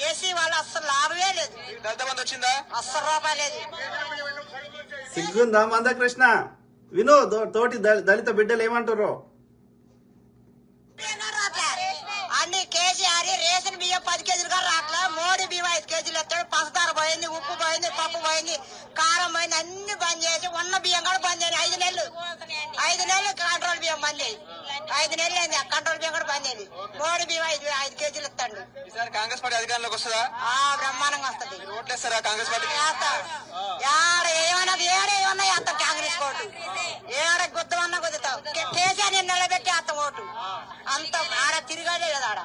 ఏసీ వల్ల అస్సలు లాభమే లేదు. దళిత బంధు వచ్చిందా? అస్సలు రూపాయి లేదు. సిగ్గుందా మందకృష్ణ? వినో తోటి దళిత బిడ్డలు ఏమంటారో. అన్ని కేసీఆర్ రేషన్ బియ్యం 10 కేజీలు కూడా రాట్లా. మోడీ బియ్యం 5 కేజీలు ఎత్తాడు. పసదార పోయింది, ఉప్పు పోయింది, పప్పు పోయింది, కారం పోయింది, అన్ని బంద్ చేసి ఉన్న బియ్యం కూడా బంద్ చేయండి. 5 నెలలు కంట్రోల్ బియ్యం బంద్ అయ్యి 5 నెలలు అయింది. కంట్రోల్ బియ్యం కూడా బంద్ అయింది. మోడీ బియ్యం 5 కేజీలు ఇస్తాడు. ఈసారి కాంగ్రెస్ పార్టీ అధికారంలోకి వస్తుందా? బ్రహ్మాండంగా వస్తుంది. ఓట్లేస్తారా కాంగ్రెస్ పార్టీ? ఏమన్నా వేస్తాం కాంగ్రెస్ ఓటు. ఏడ గుద్దమన్నా గుద్దుతాం. కేసీఆర్ నిలబెట్టి వేస్తాం ఓటు. అంత ఆడ తిరగాడే కదా ఆడ.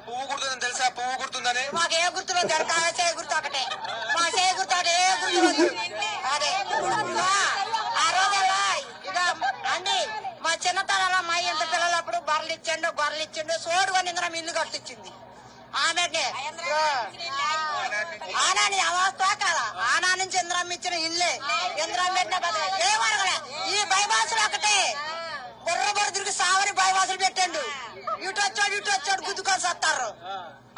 పువ్వు గుర్తుందని తెలుసా? పువ్వు గుర్తుందని మాకు ఏ గుర్తులో తెలుసా? చేయ గుర్తు ఒకటే. మా చేయ గుర్తు ఒకటే, ఏ గుర్తు అదే. ఆ రోజుల్లో ఇక అండి మా చిన్నతనంలో మా ఇంత పిల్లలప్పుడు గొర్రెలు ఇచ్చిండు సోడు కొని ఇంద్రం ఇల్లు కట్టించింది ఆమెనే. ఆనాని అవస్థ కదా, ఆనా నుంచి ఇంద్రం ఇచ్చిన ఇల్లే. ఇంద్రం పెట్టిన ఏమనగలే. ఈ బైబాసులు ఒకటే బొర్ర తిరిగి సావని బైబాసులు పెట్టండు. ఇటు వచ్చాడు గుద్దుకొని సత్తారు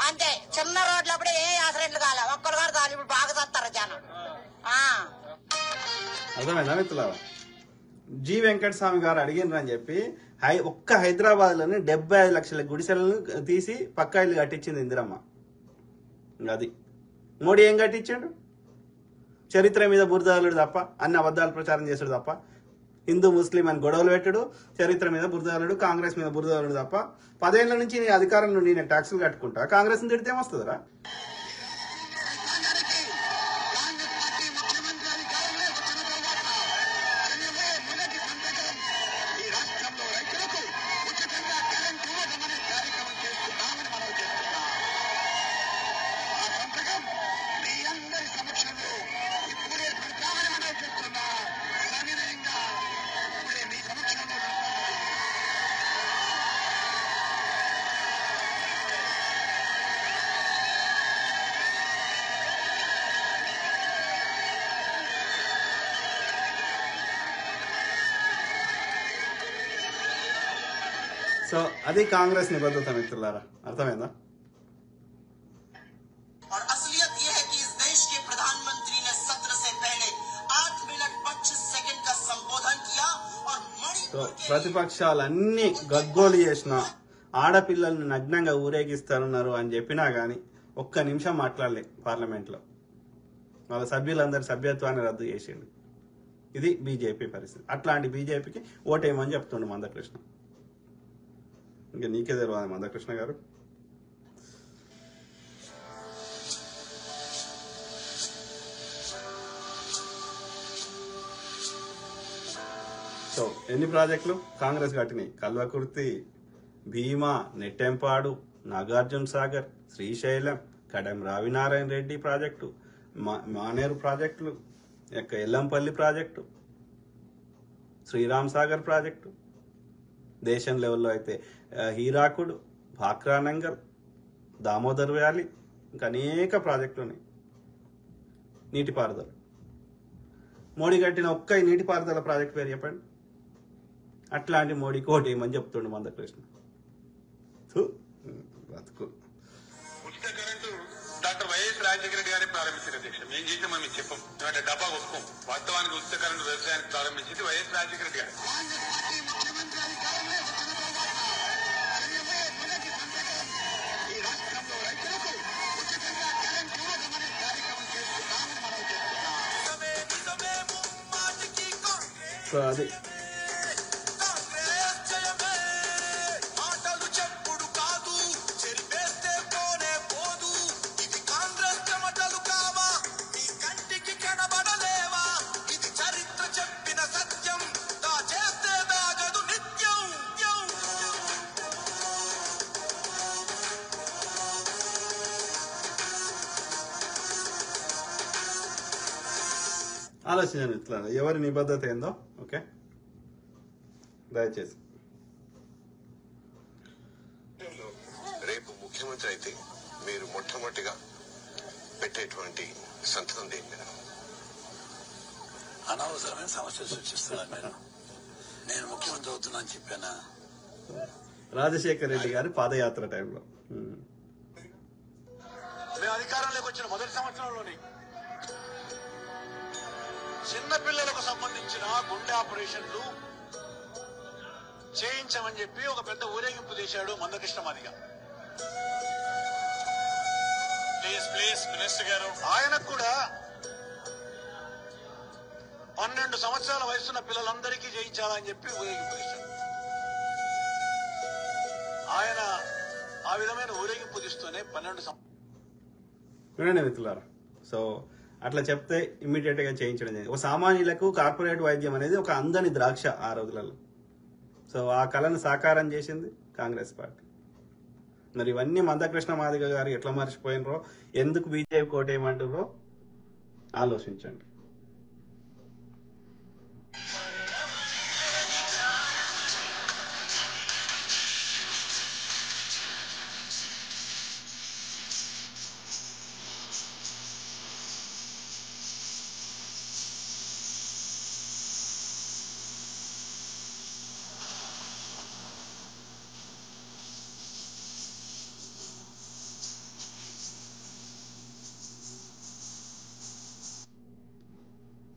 అంతే. చిన్న రోడ్లు అప్పుడే ఏ యాక్సిడెంట్లు కాలే, ఒక్కరు కూడా చాలు. ఇప్పుడు బాగా సత్తారు జనం. అర్థమైందా మిత్రులారా? జి వెంకటస్వామి గారు అడిగినరని చెప్పి ఒక్క హైదరాబాద్ లోనే 75 లక్షల గుడిసెలను తీసి పక్కా ఇల్లు కట్టించింది ఇందిరమ్మ. అది మోడీ ఏం కట్టించాడు? చరిత్ర మీద బురదలుడు తప్ప, అన్ని అబద్ధాలు ప్రచారం చేసాడు తప్ప, హిందూ ముస్లిం అని గొడవలు పెట్టడు, చరిత్ర మీద బురదలుడు, కాంగ్రెస్ మీద బురదలుడు తప్ప. 10 ఏళ్ల నుంచి నీ అధికారం నుండి నేను ట్యాక్సులు కట్టుకుంటా, కాంగ్రెస్ ని తిడితే ఏమొస్తుందిరా? సో అది కాంగ్రెస్ నిబద్ధత మిత్రులారా, అర్థమైందా? और असलियत यह है कि इस देश के प्रधानमंत्री ने सत्र से पहले 8 मिनट 25 सेकंड का संबोधन किया और సో ప్రతిపక్షాలన్నీ గగ్గోలు చేసిన, ఆడపిల్లల్ని నగ్నంగా ఊరేగిస్తారన్నారు అని చెప్పినా గానీ ఒక్క నిమిషం మాట్లాడలే పార్లమెంట్లో. వాళ్ళ సభ్యులందరి సభ్యత్వాన్ని రద్దు చేసిండు. ఇది బీజేపీ పరిస్థితి. అట్లాంటి బీజేపీకి ఓటేయమని చెప్తుండు మందకృష్ణ. ఇంకా నీకే తెలియదు మందకృష్ణ గారు. సో ఎన్ని ప్రాజెక్టులు కాంగ్రెస్ కట్టినాయి? కల్వకుర్తి, భీమా, నెట్టెంపాడు, నాగార్జున సాగర్, శ్రీశైలం, కడెం రావినారాయణ రెడ్డి ప్రాజెక్టు, మానేరు ప్రాజెక్టులు, ఎల్లంపల్లి ప్రాజెక్టు, శ్రీరామ్ సాగర్ ప్రాజెక్టు, దేశం లెవెల్లో అయితే హీరాకుడు, భాక్రానంగల్, దామోదర్ వ్యాలీ, ఇంకా అనేక ప్రాజెక్టులు ఉన్నాయి. నీటిపారుదల, మోడీ కట్టిన ఒక్క నీటిపారుదల ప్రాజెక్ట్ పేరు చెప్పండి. అట్లాంటి మోడీ కోటి ఏమని చెప్తుండు మందకృష్ణ. బతుకు. ఉచిత current doctor YS Rajasekhara Reddy గారే ప్రారంభించిన అధ్యక్ష. మేము చేసాం, మేము చెప్పాం, మేమంటే డబ్బా ఒప్పుకోం. వాస్తవానికి ఉచిత కరెంటు వ్యవసాయానికి ప్రారంభించింది వైఎస్ రాజశేఖర రెడ్డి గారు. సో అది ఆలోచించండి. ఇట్లా ఎవరి నిబద్ధత ఏందో. ఓకే, దయచేసి. రేపు ముఖ్యమంత్రి అయితే మీరు మొట్టమొదటిగా పెట్టేటువంటి సంతకం దేని మీద? అనవసరమైన సమస్యలు సృష్టిస్తున్నాను మీరు. నేను ముఖ్యమంత్రి అవుతున్నా అని చెప్పానా? రాజశేఖర రెడ్డి గారి పాదయాత్ర టైంలో మేము అధికారంలోకి వచ్చిన మొదటి సంవత్సరంలోనే చిన్న పిల్లలకు సంబంధించిన గుండె ఆపరేషన్లు చేయించమని చెప్పి ఒక పెద్ద ఊరేగింపు చేశాడు మందకృష్ణ మాదిగ. ప్లీజ్ మినిస్టర్ గారు, ఆయనకు కూడా 12 సంవత్సరాల వయసున్న పిల్లలందరికీ చేయించాలని చెప్పి ఊరేగింపు చేశాడు. ఆయన ఆ విధమైన ఊరేగింపు తీస్తూనే 12 వినండి మిత్రులారా. సో అట్లా చెప్తే ఇమ్మీడియట్ గా చేయించడం జరిగింది. ఒక సామాన్యులకు కార్పొరేట్ వైద్యం అనేది ఒక అందని ద్రాక్ష ఆ రోజులలో. సో ఆ కళను సాకారం చేసింది కాంగ్రెస్ పార్టీ. మరి ఇవన్నీ మందకృష్ణ మాదిగ గారు ఎట్లా మర్చిపోయినరో, ఎందుకు బీజేపీ కోటేయమంటారో ఆలోచించండి.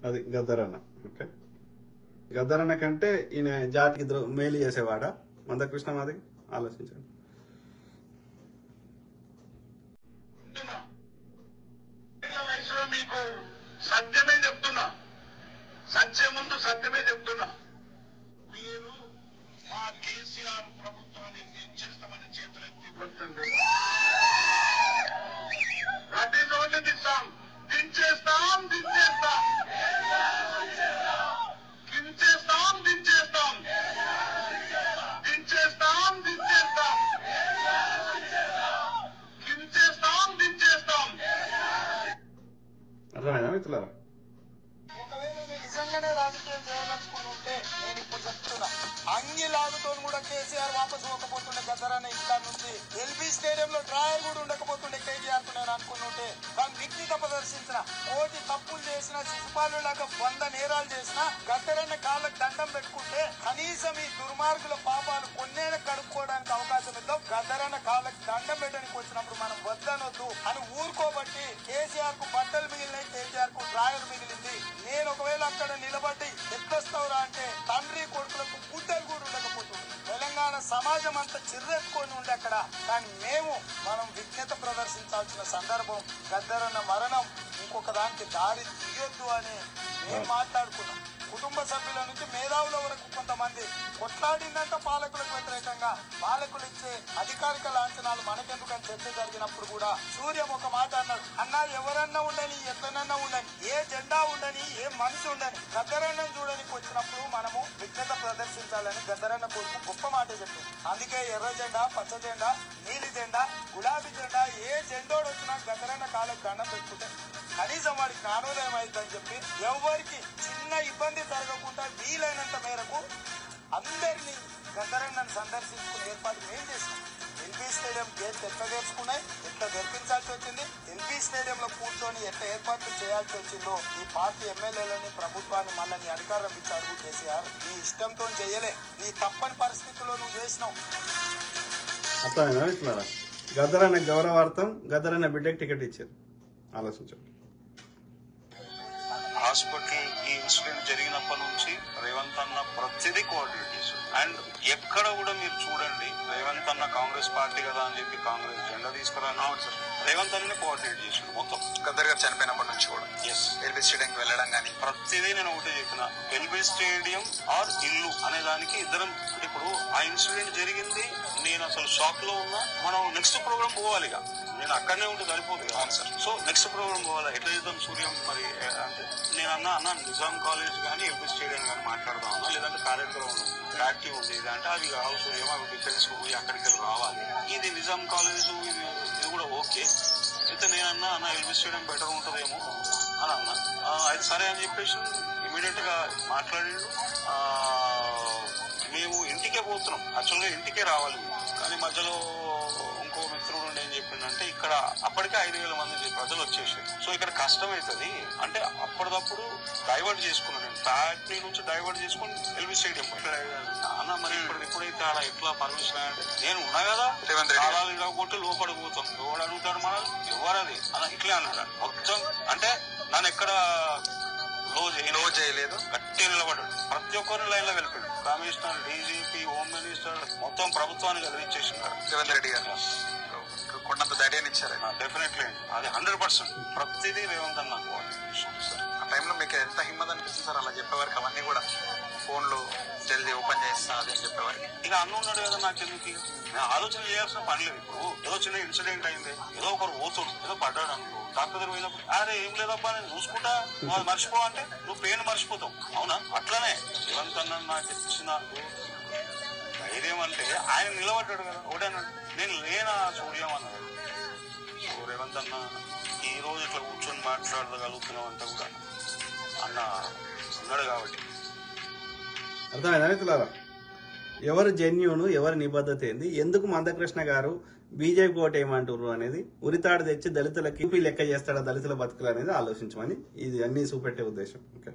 అది గద్దరన్న. ఓకే, గద్దరన్న కంటే ఈయన జాతికి మేలు చేసేవాడా మందకృష్ణ మాదిగ? ఆలోచించండి. మీకు సత్యమే చెప్తున్నా, సత్యం ముందు సత్యమే చెప్తున్నా. మీరు మా కేసీఆర్ ప్రభుత్వాన్ని దించేస్తామని చేతులెత్తి కొట్టండి. ప్రతి రోజు దిస్తాం, దించేస్తాం, దించేస్తాం, దించేస్తాం, దించేస్తాం, దించేస్తాం, దించేస్తాం, దించేస్తాం, దించేస్తాం. అర్థమైనా మిత్రులారా? ఒకవేళ మీరు నిజంగానే రాజకీయం చేయాలనుకుని ఉంటే నేను ఇప్పుడు చెప్తున్నా, అంగిలాగుతో కూడా కేసీఆర్ వాపసు పోకపోతుండే గద్దరాన్ని ఇక్కడ నుంచి. ఎల్బీ స్టేడియంలో డ్రాయర్ కూడా ఉండకపోతుండే కేటీఆర్ కు నేను అనుకుని ఉంటే. కానీ విఘ్నత ప్రదర్శించిన, కోటి తప్పులు చేసిన, శిశుపాలు లాగా 100 నేరాలు చేసిన గద్దరన్న కాళ్ళకు దండం పెట్టుకుంటే కనీసం ఈ దుర్మార్గుల పాపాలు కొన్నేళ్ళ కడుక్కోవడానికి అవకాశం ఇద్దాం. గద్దరన్న కాళ్ళకు దండం పెట్టడానికి వచ్చినప్పుడు మనం వద్దనొద్దు అని ఊరుకోబట్టి కేసీఆర్ కు బట్టలు మిగిలినాయి, కేటీఆర్ కు డ్రాయర్ మిగిలింది. నేను ఒకవేళ అక్కడ నిలబడి ఎత్తొస్తావురా అంటే తండ్రి కొడుకులకు గుడ్డలు కూడా ఉండకపోతుంది. తెలంగాణ సమాజం అంతా చిర్రెత్తుకొని ఉండే అక్కడ. కానీ మనం విఘ్నత ప్రదర్శించాల్సిన సందర్భం. గద్దరన్న మరణం ఇంకొక దానికి దారి తీయొద్దు అని మేము మాట్లాడుకున్నాం. కుటుంబ సభ్యుల నుంచి మేధావుల వరకు కొంతమంది కొట్లాడిందంటే పాలకులకు వ్యతిరేకంగా. పాలకులు ఇచ్చే అధికారిక లాంఛనాలు మనకెందుకని చర్చ జరిగినప్పుడు కూడా సూర్యం ఒక మాట అన్నాడు, అన్నా ఎవరన్నా ఉండని ఎట్లనన్నా ఉండని ఏ జెండా ఉండని ఏ మనిషి ఉండని గద్దరన్నం చూడడానికి వచ్చినప్పుడు మనము విజ్ఞత ప్రదర్శించాలని గద్దరన్న కొడుకు గొప్ప మాట చెప్పింది. అందుకే ఎర్ర జెండా, పచ్చ జెండా, నీలి జెండా, గులాబీ జెండా ఏ జెండోడు వచ్చినా గద్దరన్న కాళ్ళకి దండం పెట్టుకుంటే కనీసం వాడికి జ్ఞానోదయం అవుతుందని చెప్పి ఎవరికి చిన్న ఇబ్బంది జరగకుండా వీలైనంత మేరకు అందరినీ గద్దరన్నను సందర్శించుకునే ఏర్పాటు మేము చేసినాం. ఎల్బీ స్టేడియం గేట్ ఎట్లా తెరుచుకున్నాయి, ఎట్లా తెరిపించాల్సి వచ్చింది, ఎల్బీ స్టేడియంలో కూర్చొని ఎట్లా ఏర్పాట్లు చేయాల్సి వచ్చిందో ఈ పార్టీ ఎమ్మెల్యేలని ప్రభుత్వాన్ని మళ్ళీ అధికారం ఇచ్చారు కేసీఆర్. నీ ఇష్టంతో చేయలే, నీ తప్పని పరిస్థితుల్లో నువ్వు చేసినావు. అర్థమైనా ఇస్తున్నారా? గద్దరన్న గౌరవార్థం గద్దరన్న బిడ్డకి టికెట్ ఇచ్చారు. ఆలోచించండి. హాస్పిటల్ ఈ ఇన్సిడెంట్ జరిగినప్పటి నుంచి రేవంత్ అన్న ప్రతిదీ కోఆర్డినేట్ చేశారు. అండ్ ఎక్కడ కూడా మీరు చూడండి, రేవంత్ అన్న కాంగ్రెస్ పార్టీ కదా అని చెప్పి కాంగ్రెస్ జెండా తీసుకురా రేవంత్ అన్ననే కోఆర్డినేట్ చేశాడు మొత్తం. గద్దర్ గారు చనిపోయినప్పటి నుంచి కూడా ఎస్, ఎల్బీ స్టేడియంకి వెళ్ళడం కానీ ప్రతిదీ నేను ఒకటే చెప్పిన, ఎల్బీ స్టేడియం ఆర్ ఇల్లు అనే దానికి ఇద్దరం. ఇప్పుడు ఆ ఇన్సిడెంట్ జరిగింది, నేను అసలు షాక్ లో ఉన్నా. మనం నెక్స్ట్ ప్రోగ్రామ్ పోవాలి, నేను అక్కడనే ఉంటే సరిపోదు కదా సార్. సో నెక్స్ట్ ప్రోగ్రామ్ పోవాలి, ఎట్లా చేద్దాం సూర్యం మరి అంటే నేను అన్న నిజాం కాలేజ్ కానీ ఎల్బీ స్టేడియం కానీ మాట్లాడదాం అన్నా, లేదంటే కార్యక్రమం యాక్టివ్ ఉంది అంటే అది కావు సూర్యం, అవి డిఫెన్స్ పోయి అక్కడికి వెళ్ళి రావాలి. ఇది నిజాం కాలేజ్, ఇది కూడా ఓకే అయితే నేనన్నా అన్న ఎల్బీ స్టేడియం బెటర్ ఉంటుందేమో అని అన్నా. అయితే సరే అని చెప్పేసి ఇమీడియట్ గా మాట్లాడాడు. మేము ఇంటికే పోతున్నాం, యాక్చువల్గా ఇంటికే రావాలి, కానీ మధ్యలో ఇంకో మిత్రుడు ఏం చెప్పిందంటే ఇక్కడ అప్పటికే 5,000 మంది ప్రజలు వచ్చేసారు. సో ఇక్కడ కష్టం అవుతుంది అంటే అప్పటికప్పుడు డైవర్ట్ చేసుకున్నాను, నేను ఫ్యాక్టరీ నుంచి డైవర్ట్ చేసుకుని ఎల్బీ స్టేడియం అన్న. మరి ఇప్పుడైతే అలా ఎట్లా పర్మిషన్ అంటే నేను ఉన్నా కదా, తాళాలు ఇవ్వకపోతే లోపలికి పోతాం, ఎవడు అడుగుతాడు మనల్ని, ఎవరది అన్న ఇట్లే అన్నాడు మొత్తం. అంటే నన్ను ఎక్కడ లో చేయలేదు, గట్టి నిలబడ్డాడు, ప్రతి ఒక్కరిని లైన్ లో వెళ్ళిపోయాడు. కమిషనర్, డీజీపీ, హోమ్ మినిస్టర్ మొత్తం ప్రభుత్వాన్ని కలిగించేసినారు రేవంత్ రెడ్డి గారు. కొండంత ధైర్యాన్ని ఇచ్చారు. డెఫినెట్లీ అది 100%. ప్రతిదీ రేవంత్ అన్న ఆ టైంలో మీకు ఎంత హిమ్మత్ అనిపిస్తుంది సార్ అలా చెప్పేవారికి? అవన్నీ కూడా ఫోన్లు జల్దీ ఓపెన్ చేస్తా అది అని చెప్పేవారికి. ఇక అన్న ఉన్నాడు కదా, నాకు ఎందుకు నేను ఆలోచన చేయాల్సిన పని లేదు. ఇప్పుడు ఏదో చిన్న ఇన్సిడెంట్ అయింది, ఏదో ఒకరు పోతుడు, ఏదో పడ్డాడు అనుకో, డాక్టర్ దగ్గర పోయినప్పుడు అరే ఏం లేదబ్బా నేను చూసుకుంటా, నువ్వు మర్చిపో అంటే నువ్వు పెయిన్ మర్చిపోతావు. అవునా? అట్లనే రేవంత్ అన్న నాకు ఇచ్చిన ధైర్యం అంటే ఆయన నిలబడ్డాడు కదా, ఒకటేనాడు నేను లేనా సూర్యం అన్నాడు. రేవంత్ అన్న ఈ రోజు ఇట్లా కూర్చొని మాట్లాడగలుగుతున్నాం అంటే కూడా అన్న ఉన్నాడు కాబట్టి. అర్థమైందా మిత్రులారా? ఎవరు జెన్యూను, ఎవరి నిబద్ధత ఏంది, ఎందుకు మందకృష్ణ గారు బీజేపీ ఓటు ఏమంటారు అనేది ఉరితాడు తెచ్చి దళితులకి లెక్క చేస్తాడా దళితుల బతుకులు అనేది ఆలోచించమని ఇది అన్ని చూపెట్టే ఉద్దేశం. ఓకే,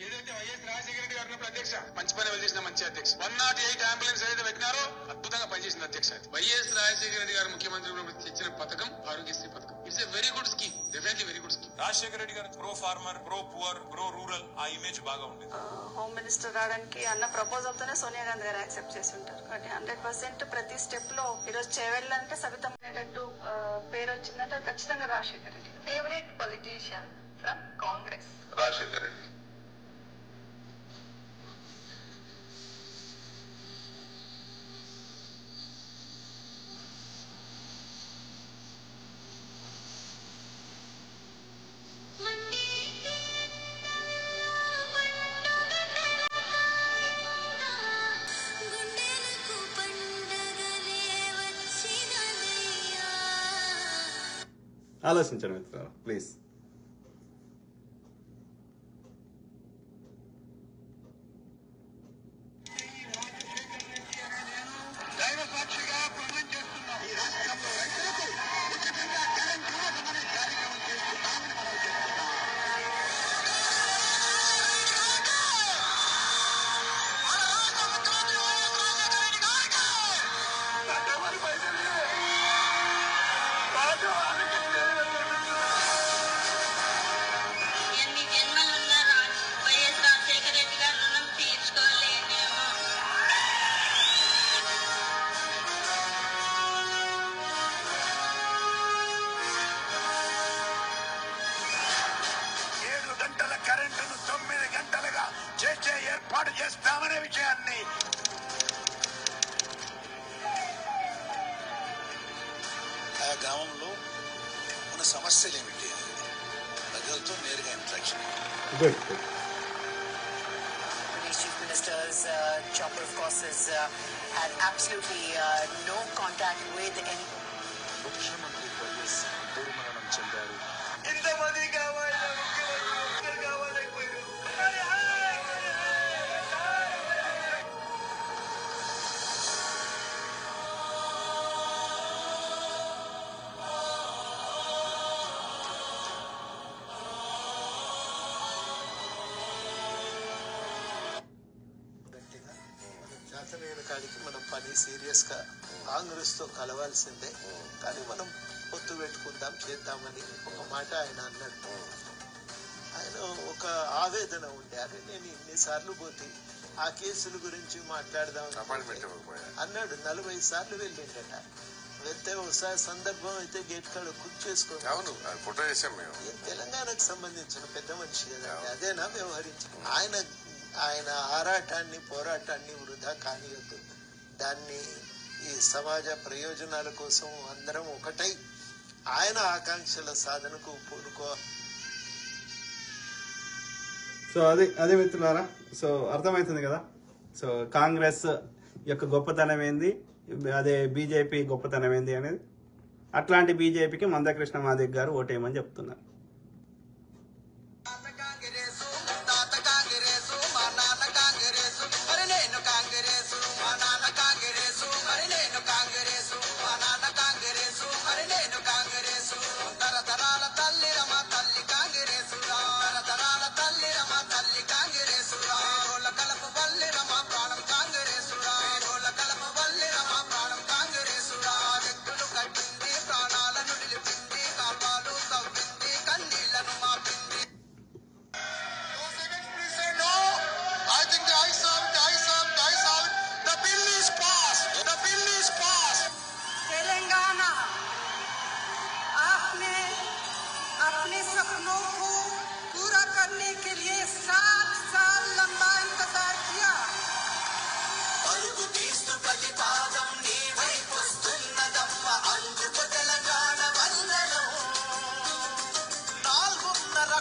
ఏదైతే వైఎస్ రాజశేఖర రెడ్డి గారు అధ్యక్ష మంచి పని చేసిన మంచి అధ్యక్ష 108 అంబులెన్స్ ఏదైతే పెట్టినారో అద్భుతంగా పనిచేసింది అధ్యక్ష. వైఎస్ రాజశేఖర రెడ్డి గారు ముఖ్యమంత్రి ఇచ్చిన పథకం ఆరోగ్యశ్రీ పథకం. It's a very good scheme, definitely very good scheme. Rajasekhara Reddy గారు pro farmer, pro poor, pro rural ఆ ఇమేజ్ బాగా ఉండేది. హోమ్ మినిస్టర్ రావడానికి అన్న ప్రపోజల్ తోనే సోనియా గాంధీ గారు యాక్సెప్ట్ చేసి ఉంటారు. కాబట్టి 100% ప్రతి స్టెప్ లో ఈరోజు చేయవెళ్ళాలంటే సవితం అనేటట్టు పేరు వచ్చిందంటే ఖచ్చితంగా Rajasekhara Reddy. Favourite politician from Congress Rajasekhara Reddy. ఆలోచించండి మిత్రులారా ప్లీజ్. ఎన్ని జన్మలున్నా వైఎస్ రాజశేఖర రెడ్డి గారు రుణం తీర్చుకోలేనేమో. ఏడు గంటల కరెంటును 9 గంటలుగా చేసే ఏర్పాటు చేస్తామనే విషయాన్ని ఆ గ్రామంలో ఉన్న సమస్యలు ఏమిటి, ప్రజలతో నేరుగా interaction. Good. Chief Minister's chopper, of course, has had absolutely no contact with any. ముఖ్యమంత్రి వైఎస్ దుర్మరణం చెందారు. ఇంతమంది కావాలి ముఖ్యమంత్రి కావాలైపోయారు. చేతనైన కాడికి మనం పని సీరియస్ గా కాంగ్రెస్ తో కలవాల్సిందే, కానీ మనం పొత్తు పెట్టుకుందాం చేద్దామని ఒక మాట ఆయన అన్నాడు. ఆయన ఒక ఆవేదన ఉండే, అరే నేను ఇన్నిసార్లు పోతే ఆ కేసుల గురించి మాట్లాడదాం అన్నాడు. 40 సార్లు వెళ్ళిండట. వెళ్తే ఒకసారి సందర్భం అయితే గేట్ కాడ కూర్చేసుకోండి. అవును, ఫోటో చేసాం మేము. తెలంగాణకు సంబంధించిన పెద్ద మనిషి కదండి, అదేనా వ్యవహరించి ఆయన ఆరాటాన్ని పోరాటాన్ని వృధా కానియొద్దు. దాన్ని ఈ సమాజ ప్రయోజనాల కోసం అందరం ఒకటై ఆయన ఆకాంక్షల సాధనకు పూనుకో. సో అదే మిత్రులారా, సో అర్థమవుతుంది కదా. సో కాంగ్రెస్ యొక్క గొప్పతనం ఏంది, అదే బీజేపీ గొప్పతనం ఏంది అనేది. అట్లాంటి బీజేపీకి మందకృష్ణ మాదిక్ గారు ఓటేయమని చెప్తున్నారు. अपने सपनों को पूरा करने के लिए 7 साल लंबा इंतजार किया.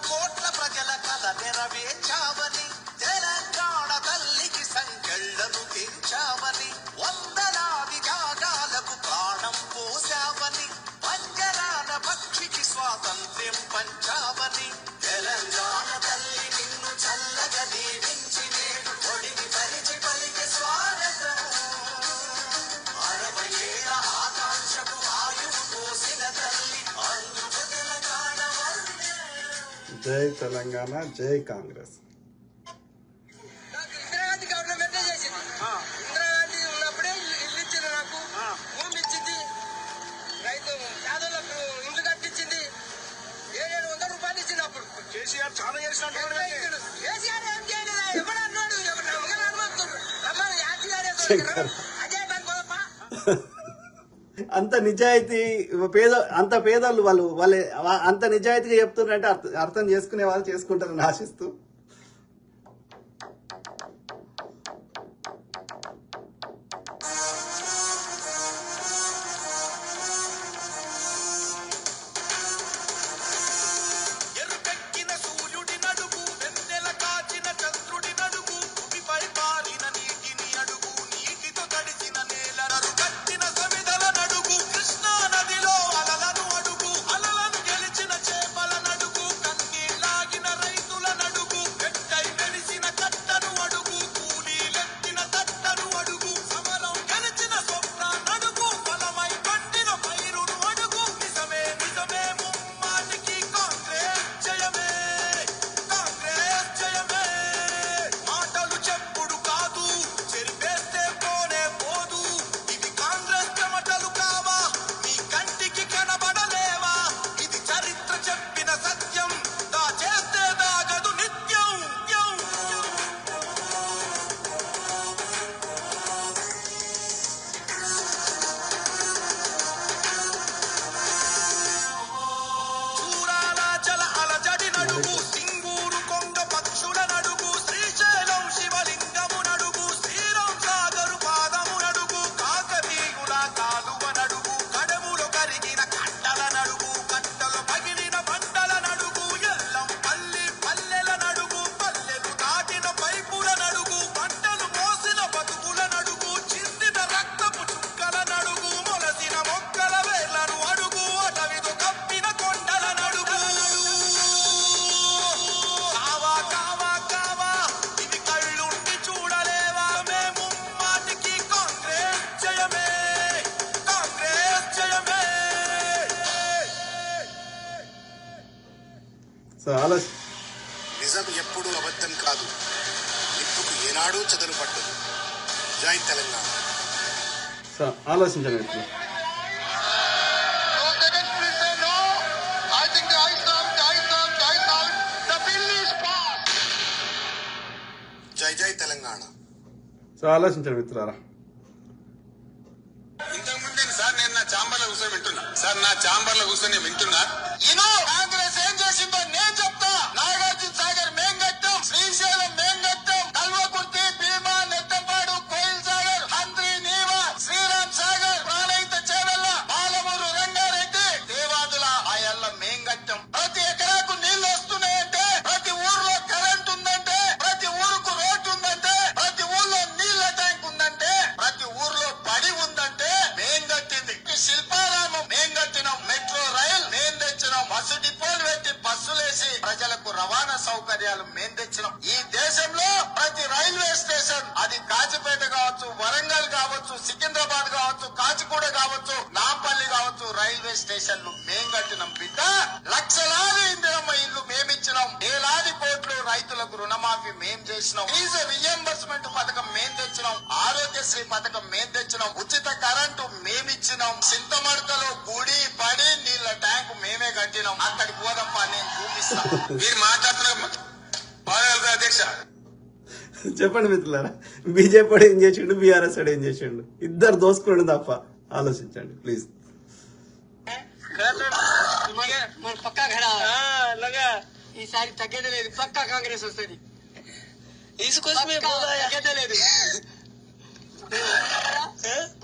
కోట్ల ప్రజల కల నెరవేర్చావని, తెలంగాణ తల్లికి సంకెళ్లను తెంచావని, వందలాది త్యాగాలకు ప్రాణం పోసావని, పంజరాన పక్షికి స్వాతంత్ర్యం పంచావని, తెలంగాణ తల్లి నిన్ను చల్లగా దీవించి నేడు ఒడిని పరిచి పలికి స్వాగతం. 60 ఏళ్ల ఆకాంక్షకు ఆయువు పోసిన తల్లి అందుకు తెలంగాణ వందే. జై తెలంగాణ, జై కాంగ్రెస్. ఇందిరాగాంధీ గవర్నమెంట్ చేసింది. ఇందిరాగాంధీ ఉన్నప్పుడే ఇల్లు ఇచ్చింది, నాకు భూమి ఇచ్చింది, రైతు పేదలకు ఇల్లు కట్టించింది, 700 రూపాయలు ఇచ్చింది. అప్పుడు కేసీఆర్ చాలా చేసినట్టు. కేసీఆర్ ఏం చేయలేదు, ఎవరు అన్నాడు, అదే అంత నిజాయితీ అంత పేదోళ్ళు వాళ్ళే అంత నిజాయితీగా చెప్తున్నారంటే అర్థం చేసుకునే వాళ్ళు చేసుకుంటారని ఆశిస్తూ సో నిజం ఎప్పుడూ అబద్ధం కాదు, నిప్పుకు ఏనాడూ చదును పట్టదు. జై తెలంగాణ. సో ఆలోచించండి ఇట్లా. జై జై తెలంగాణ. సో ఆలోచించండి మిత్రులారా. ఇంతకుముందే సార్ నేను నా చాంబర్లో కూర్చొని వింటున్నా సార్, నా చాంబర్లో కూర్చొని వింటున్నా. కాంగ్రెస్ ఏం చేసిందో నేను చెప్తా. నాగార్జున సాగర్ మేం కట్టాం, శ్రీశైలం మేం కట్టాం, కల్వకుర్తి, భీమా, నెట్టంపాడు, కోయిల్ సాగర్, హంద్రి, నీవా, శ్రీరామ్ సాగర్, ప్రాణహిత చేవెళ్ళ, పాలమూరు, రంగారెడ్డి, దేవాదుల ఆయల్ల మేం కట్టాం. ప్రతి ఎకరాకు నీళ్లు వస్తున్నాయంటే, ప్రతి ఊర్లో కరెంట్ ఉందంటే, ప్రతి ఊరుకు రోడ్డు ఉందంటే, ప్రతి ఊర్లో నీళ్ల ట్యాంక్ ఉందంటే, ప్రతి ఊర్లో బడి ఉందంటే మేం కట్టింది. శిల్పారామం మేం కట్టినాం, మెట్రో రైల్ మేం తెచ్చినాం, బస్సు డిపోలు పెట్టి బస్సులేసి ప్రజలకు రవాణా సౌకర్యాలు మేం తెచ్చినాం. ఈ దేశంలో ప్రతి రైల్వే స్టేషన్, అది కాచిపేట కావచ్చు, వరంగల్ కావచ్చు, సికింద్రాబాద్ కావచ్చు, కాచిగూడ కావచ్చు, నాంపల్లి కావచ్చు, రైల్వే స్టేషన్లు మేం కట్టినాం. బిడ్డ లక్షలాది ఇందిరమ్మ ఇల్లు మేమిచ్చినాం. వేలాది కోట్లు రైతులకు రుణమాఫీ మేం చేసినాం. ఫీజు రియంబర్స్మెంట్ పథకం మేం తెచ్చినాం. ఆరోగ్యశ్రీ పథకం మేం తెచ్చినాం. ఉచిత కరెంటు మేమిచ్చినాం. సింతమడతలో గుడి, పడి, నీళ్ల ట్యాంకు మేమే కట్టినాం. అక్కడికి పోదప్ప నేను చూపిస్తాం. మీరు మాట్లాడుతున్న అధ్యక్ష చెప్పండి మిత్రులారా, బీజేపీ వాడు ఏం చేసిండు, బీఆర్ఎస్ వాడు ఏం చేసిండు, ఇద్దరు దోసుకోండి తప్ప. ఆలోచించండి ప్లీజ్. పక్కా ఖడా ఈసారి తగ్గేదే లేదు, పక్కా కాంగ్రెస్ వస్తుంది. తగ్గేదే లేదు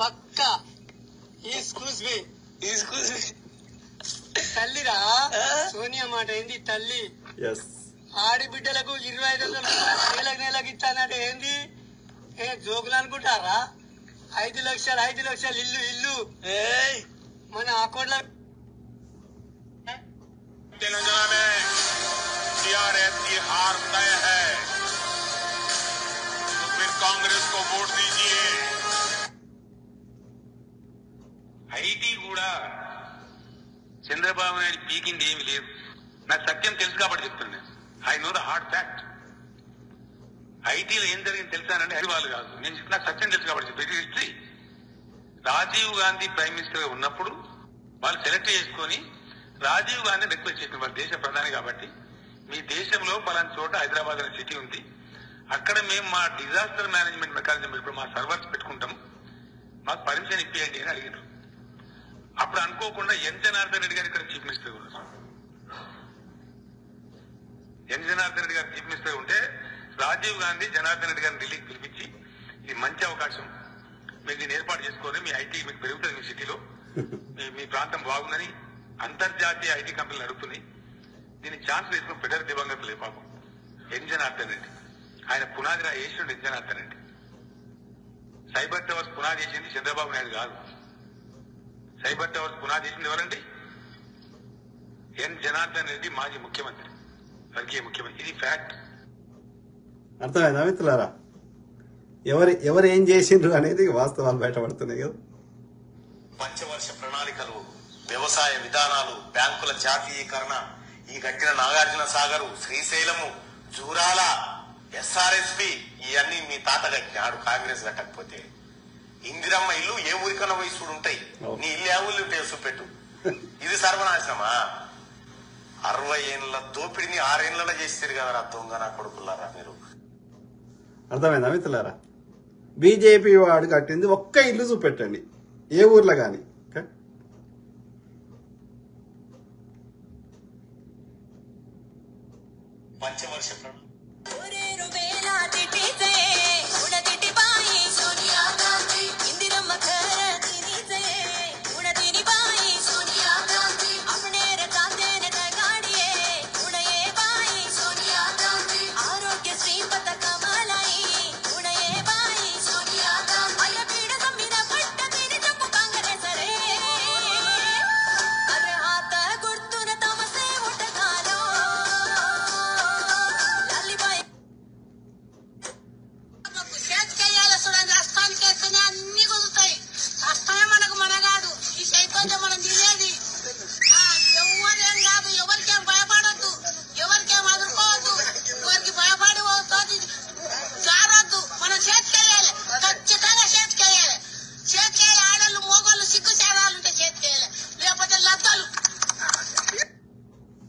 పక్కా. తల్లిరా సోనియా మాట ఏంది తల్లి. ఆడిబిడ్డలకు 25,000 నెలకు ఇస్తానంటే ఏంది, జోకులు అనుకుంటారా? 5 లక్షలు ఇల్లు మన అకౌంట్లో. तेलंगाना में टीआरएस की हार तय है, तो फिर कांग्रेस को वोट दीजिए. ఐటీ కూడా చంద్రబాబు నాయుడు పీకింది ఏమి లేదు. నాకు సత్యం తెలుసు కాబట్టి చెప్తున్నాను. I know the hard fact. ఐటీలో ఏం జరిగింది తెలుసానంటే అది వాళ్ళు కాదు, నేను నాకు సత్యం తెలుసు కాబట్టి చెప్తాను. History. Rajiv Gandhi prime minister గా ఉన్నప్పుడు వాళ్ళు సెలెక్ట్ చేసుకొని రాజీవ్ గాంధీ రిక్వెస్ట్ చేసిన, వాళ్ళ దేశ ప్రధాని కాబట్టి, మీ దేశంలో పలానా చోట హైదరాబాద్ అనే సిటీ ఉంది, అక్కడ మేము మా డిజాస్టర్ మేనేజ్మెంట్ మెకానిజం ఇప్పుడు మా సర్వర్స్ పెట్టుకుంటాం, మాకు పర్మిషన్ ఇప్పియండి అని అడిగారు. అప్పుడు అనుకోకుండా ఎన్ జనార్దన్ రెడ్డి గారు ఇక్కడ చీఫ్ మినిస్టర్ ఉన్నారు. ఎన్ జనార్దన్ రెడ్డి గారు చీఫ్ మినిస్టర్ ఉంటే రాజీవ్ గాంధీ జనార్దన్ రెడ్డి గారిని ఢిల్లీకి పిలిపించి, ఇది మంచి అవకాశం, మీరు దీన్ని ఏర్పాటు చేసుకొని మీ ఐటీ మీకు పెరుగుతుంది, మీ సిటీలో మీ ప్రాంతం బాగుందని అంతర్జాతీయ ఐటీ కంపెనీలు అడుగుతున్నాయి, దీన్ని ఛాన్స్ తీసుకుని పెట్టారు దివంగత లే పాపం ఎన్ జనార్దన్ రెడ్డి. ఆయన పునాది వేసిండు ఎన్ జనార్దన్ రెడ్డి. సైబర్ టవర్స్ పునాది చేసింది చంద్రబాబు నాయుడు కాదు. సైబర్ టవర్స్ పునాది చేసింది ఎవరండి? ఎన్ జనార్దన్ రెడ్డి, మాజీ ముఖ్యమంత్రి, వర్గీయ ముఖ్యమంత్రి. ఇది ఫ్యాక్ట్. అర్థమైందా మిత్రులారా? ఎవరు ఏం చేసిండ్రు అనేది వాస్తవాలు బయటపడుతున్నాయి కదా. పంచవర్ష ప్రణాళికలు, వ్యవసాయ విధానాలు, బ్యాంకుల జాతీయకరణ, ఈ కట్టిన నాగార్జున సాగరు, శ్రీశైలము, జూరాల, ఎస్ఆర్ఎస్పి, ఇవన్నీ మీ తాత కట్టినాడు, కాంగ్రెస్ కట్టకపోతే. ఇందిరమ్మ ఇల్లు ఏ ఊరికన్నా పోయి చూడుంటాయి, నీ ఇల్లు ఏ ఊళ్ళు ఉంటాయి చూపెట్టు. ఇది సర్వనాశనమా? 60 ఏళ్ళ దోపిడిని 6 ఏళ్ళలో చేస్తారు కదా దొంగ నా కొడుకులారా మీరు. అర్థమైందా మిత్రులారా? బీజేపీ వాడు కట్టింది ఒక్క ఇల్లు చూపెట్టండి ఏ ఊర్లో కానీ. పంచవర్ష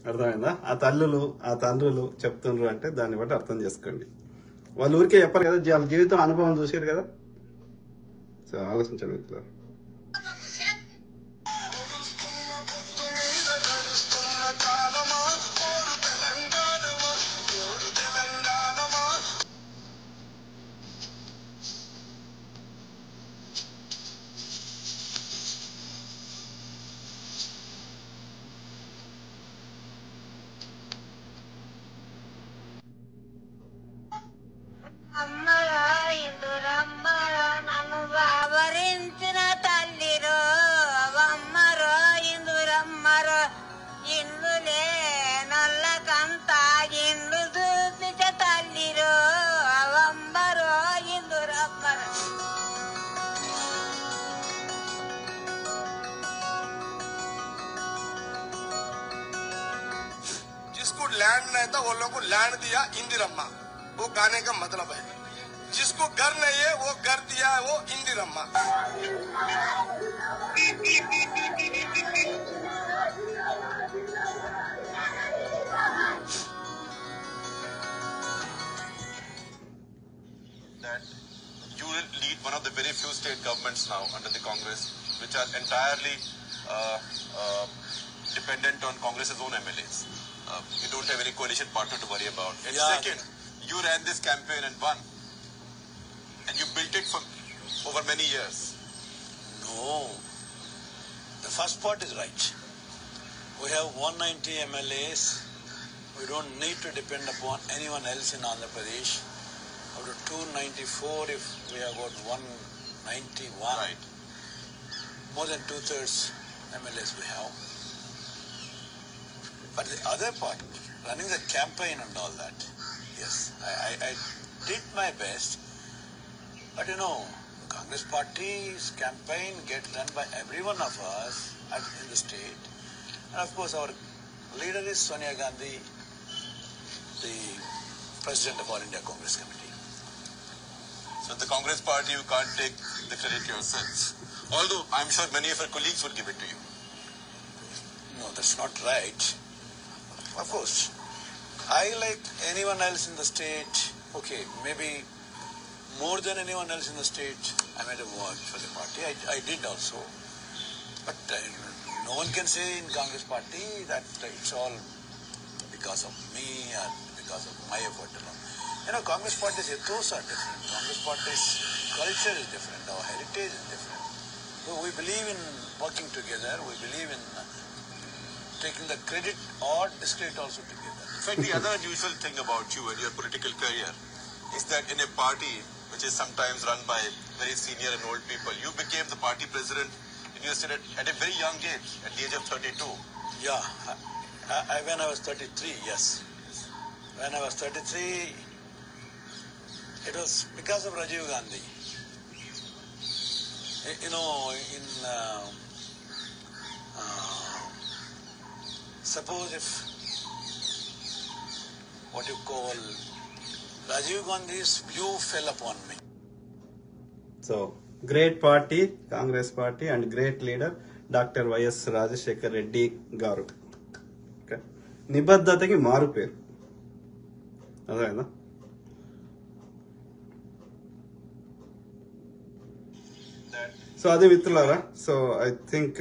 అర్థమైందా? ఆ తల్లులు ఆ తండ్రులు చెప్తుండ్రు అంటే దాన్ని బట్టి అర్థం చేసుకోండి. వాళ్ళు ఊరికే చెప్పారు కదా, వాళ్ళ జీవితం అనుభవం చూసారు కదా. సో ఆలోచించండి మిత్రులారా. అమ్మరా ఇందురమ్మరా నన్ను బావరించిన తల్లిరో అమ్మరో ఇందురమ్మరో ఇందులే నల్లకంతా ఇండ్లు చూపించ తల్లిరో అమ్మరో ఇందురమ్మరో. जिसको लैंड नहीं था वो लोगों को लैंड दिया इंदिरम्मा, वो गाने का मतलब है. जिसको घर नहीं है वो घर दिया है वो Indiramma. That you will lead one of the very few state governments now under the Congress which are entirely dependent on Congress's own MLAs. You don't have any coalition partner to worry about. And second, you ran this campaign and won. And you built it for over many years. No. The first part is right. We have 190 MLAs. We don't need to depend upon anyone else in Andhra Pradesh. Out of 294, if we have got 191, right. More than 2/3 MLAs we have. But the other part, running the campaign and all that, yes, I did my best. But you know, Congress Party's campaign gets done by every one of us in the state. And of course, our leader is Sonia Gandhi, the President of All India Congress Committee. So the Congress Party, you can't take the credit yourselves. Although I'm sure many of your colleagues would give it to you. No, that's not right. Of course, I, like anyone else in the state, okay, maybe more than anyone else in the state, I might have worked for the party. I did also. But no one can say in Congress Party that it's all because of me or because of my effort alone. You know, Congress Party's ethos are different. Congress Party's culture is different. Our heritage is different. So we believe in working together. We believe in taking the credit or discredit also together. In fact, the other unusual thing about you and your political career is that in a party which is sometimes run by very senior and old people, you became the party president in your state at a very young age, at the age of 32. Yeah, when I was 33, yes. When I was 33, it was because of Rajiv Gandhi. You know, in suppose if what you call Rajiv Gandhi's view fell upon me. So great party, Congress Party, and great leader Dr. Y.S. Rajashekar Reddy garu. Okay. నిబద్ధతకి మారు పేరు. అదేనా? So అదే మిత్రులారా. So I think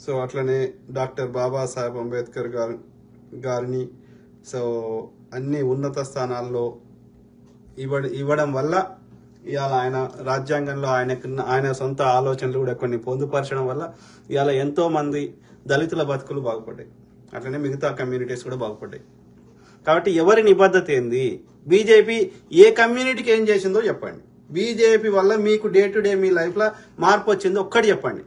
so అట్లనే doctor Babasaheb Ambedkar గారిని so అన్ని ఉన్నత స్థానాల్లో ఇవ్వడం వల్ల ఇవాళ ఆయన రాజ్యాంగంలో ఆయన సొంత ఆలోచనలు కూడా కొన్ని పొందుపరచడం వల్ల ఇవాళ ఎంతో మంది దళితుల బతుకులు బాగుపడ్డాయి. అట్లనే మిగతా కమ్యూనిటీస్ కూడా బాగుపడ్డాయి. కాబట్టి ఎవరి నిబద్ధత ఏంది? బీజేపీ ఏ కమ్యూనిటీకి ఏం చేసిందో చెప్పండి. బీజేపీ వల్ల మీకు డే టు డే మీ లైఫ్లో మార్పు వచ్చిందో ఒక్కటి చెప్పండి.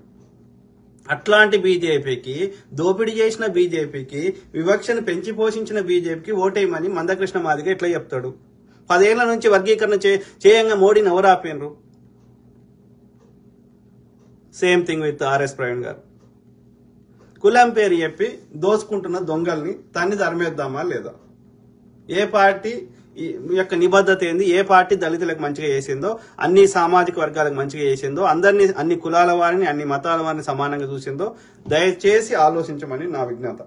అట్లాంటి బీజేపీకి, దోపిడీ చేసిన బీజేపీకి, వివక్షను పెంచి పోషించిన బీజేపీకి ఓటేయమని మందకృష్ణ మాదిగ ఎట్లా చెప్తాడు? 10 ఏళ్ల నుంచి వర్గీకరణ చేయంగా మోడీని ఎవరు ఆపేనరు? Same thing with RS Praveen గారు. కులం పేరు చెప్పి దోసుకుంటున్న దొంగల్ని తన్ని ధర్మేద్దామా లేదా? ఏ పార్టీ మీ యొక్క నిబద్ధత ఏంది, ఏ పార్టీ దళితులకు మంచిగా చేసిందో, అన్ని సామాజిక వర్గాలకు మంచిగా చేసిందో, అందరినీ అన్ని కులాల వారిని అన్ని మతాల వారిని సమానంగా చూసిందో దయచేసి ఆలోచించమని నా విజ్ఞత.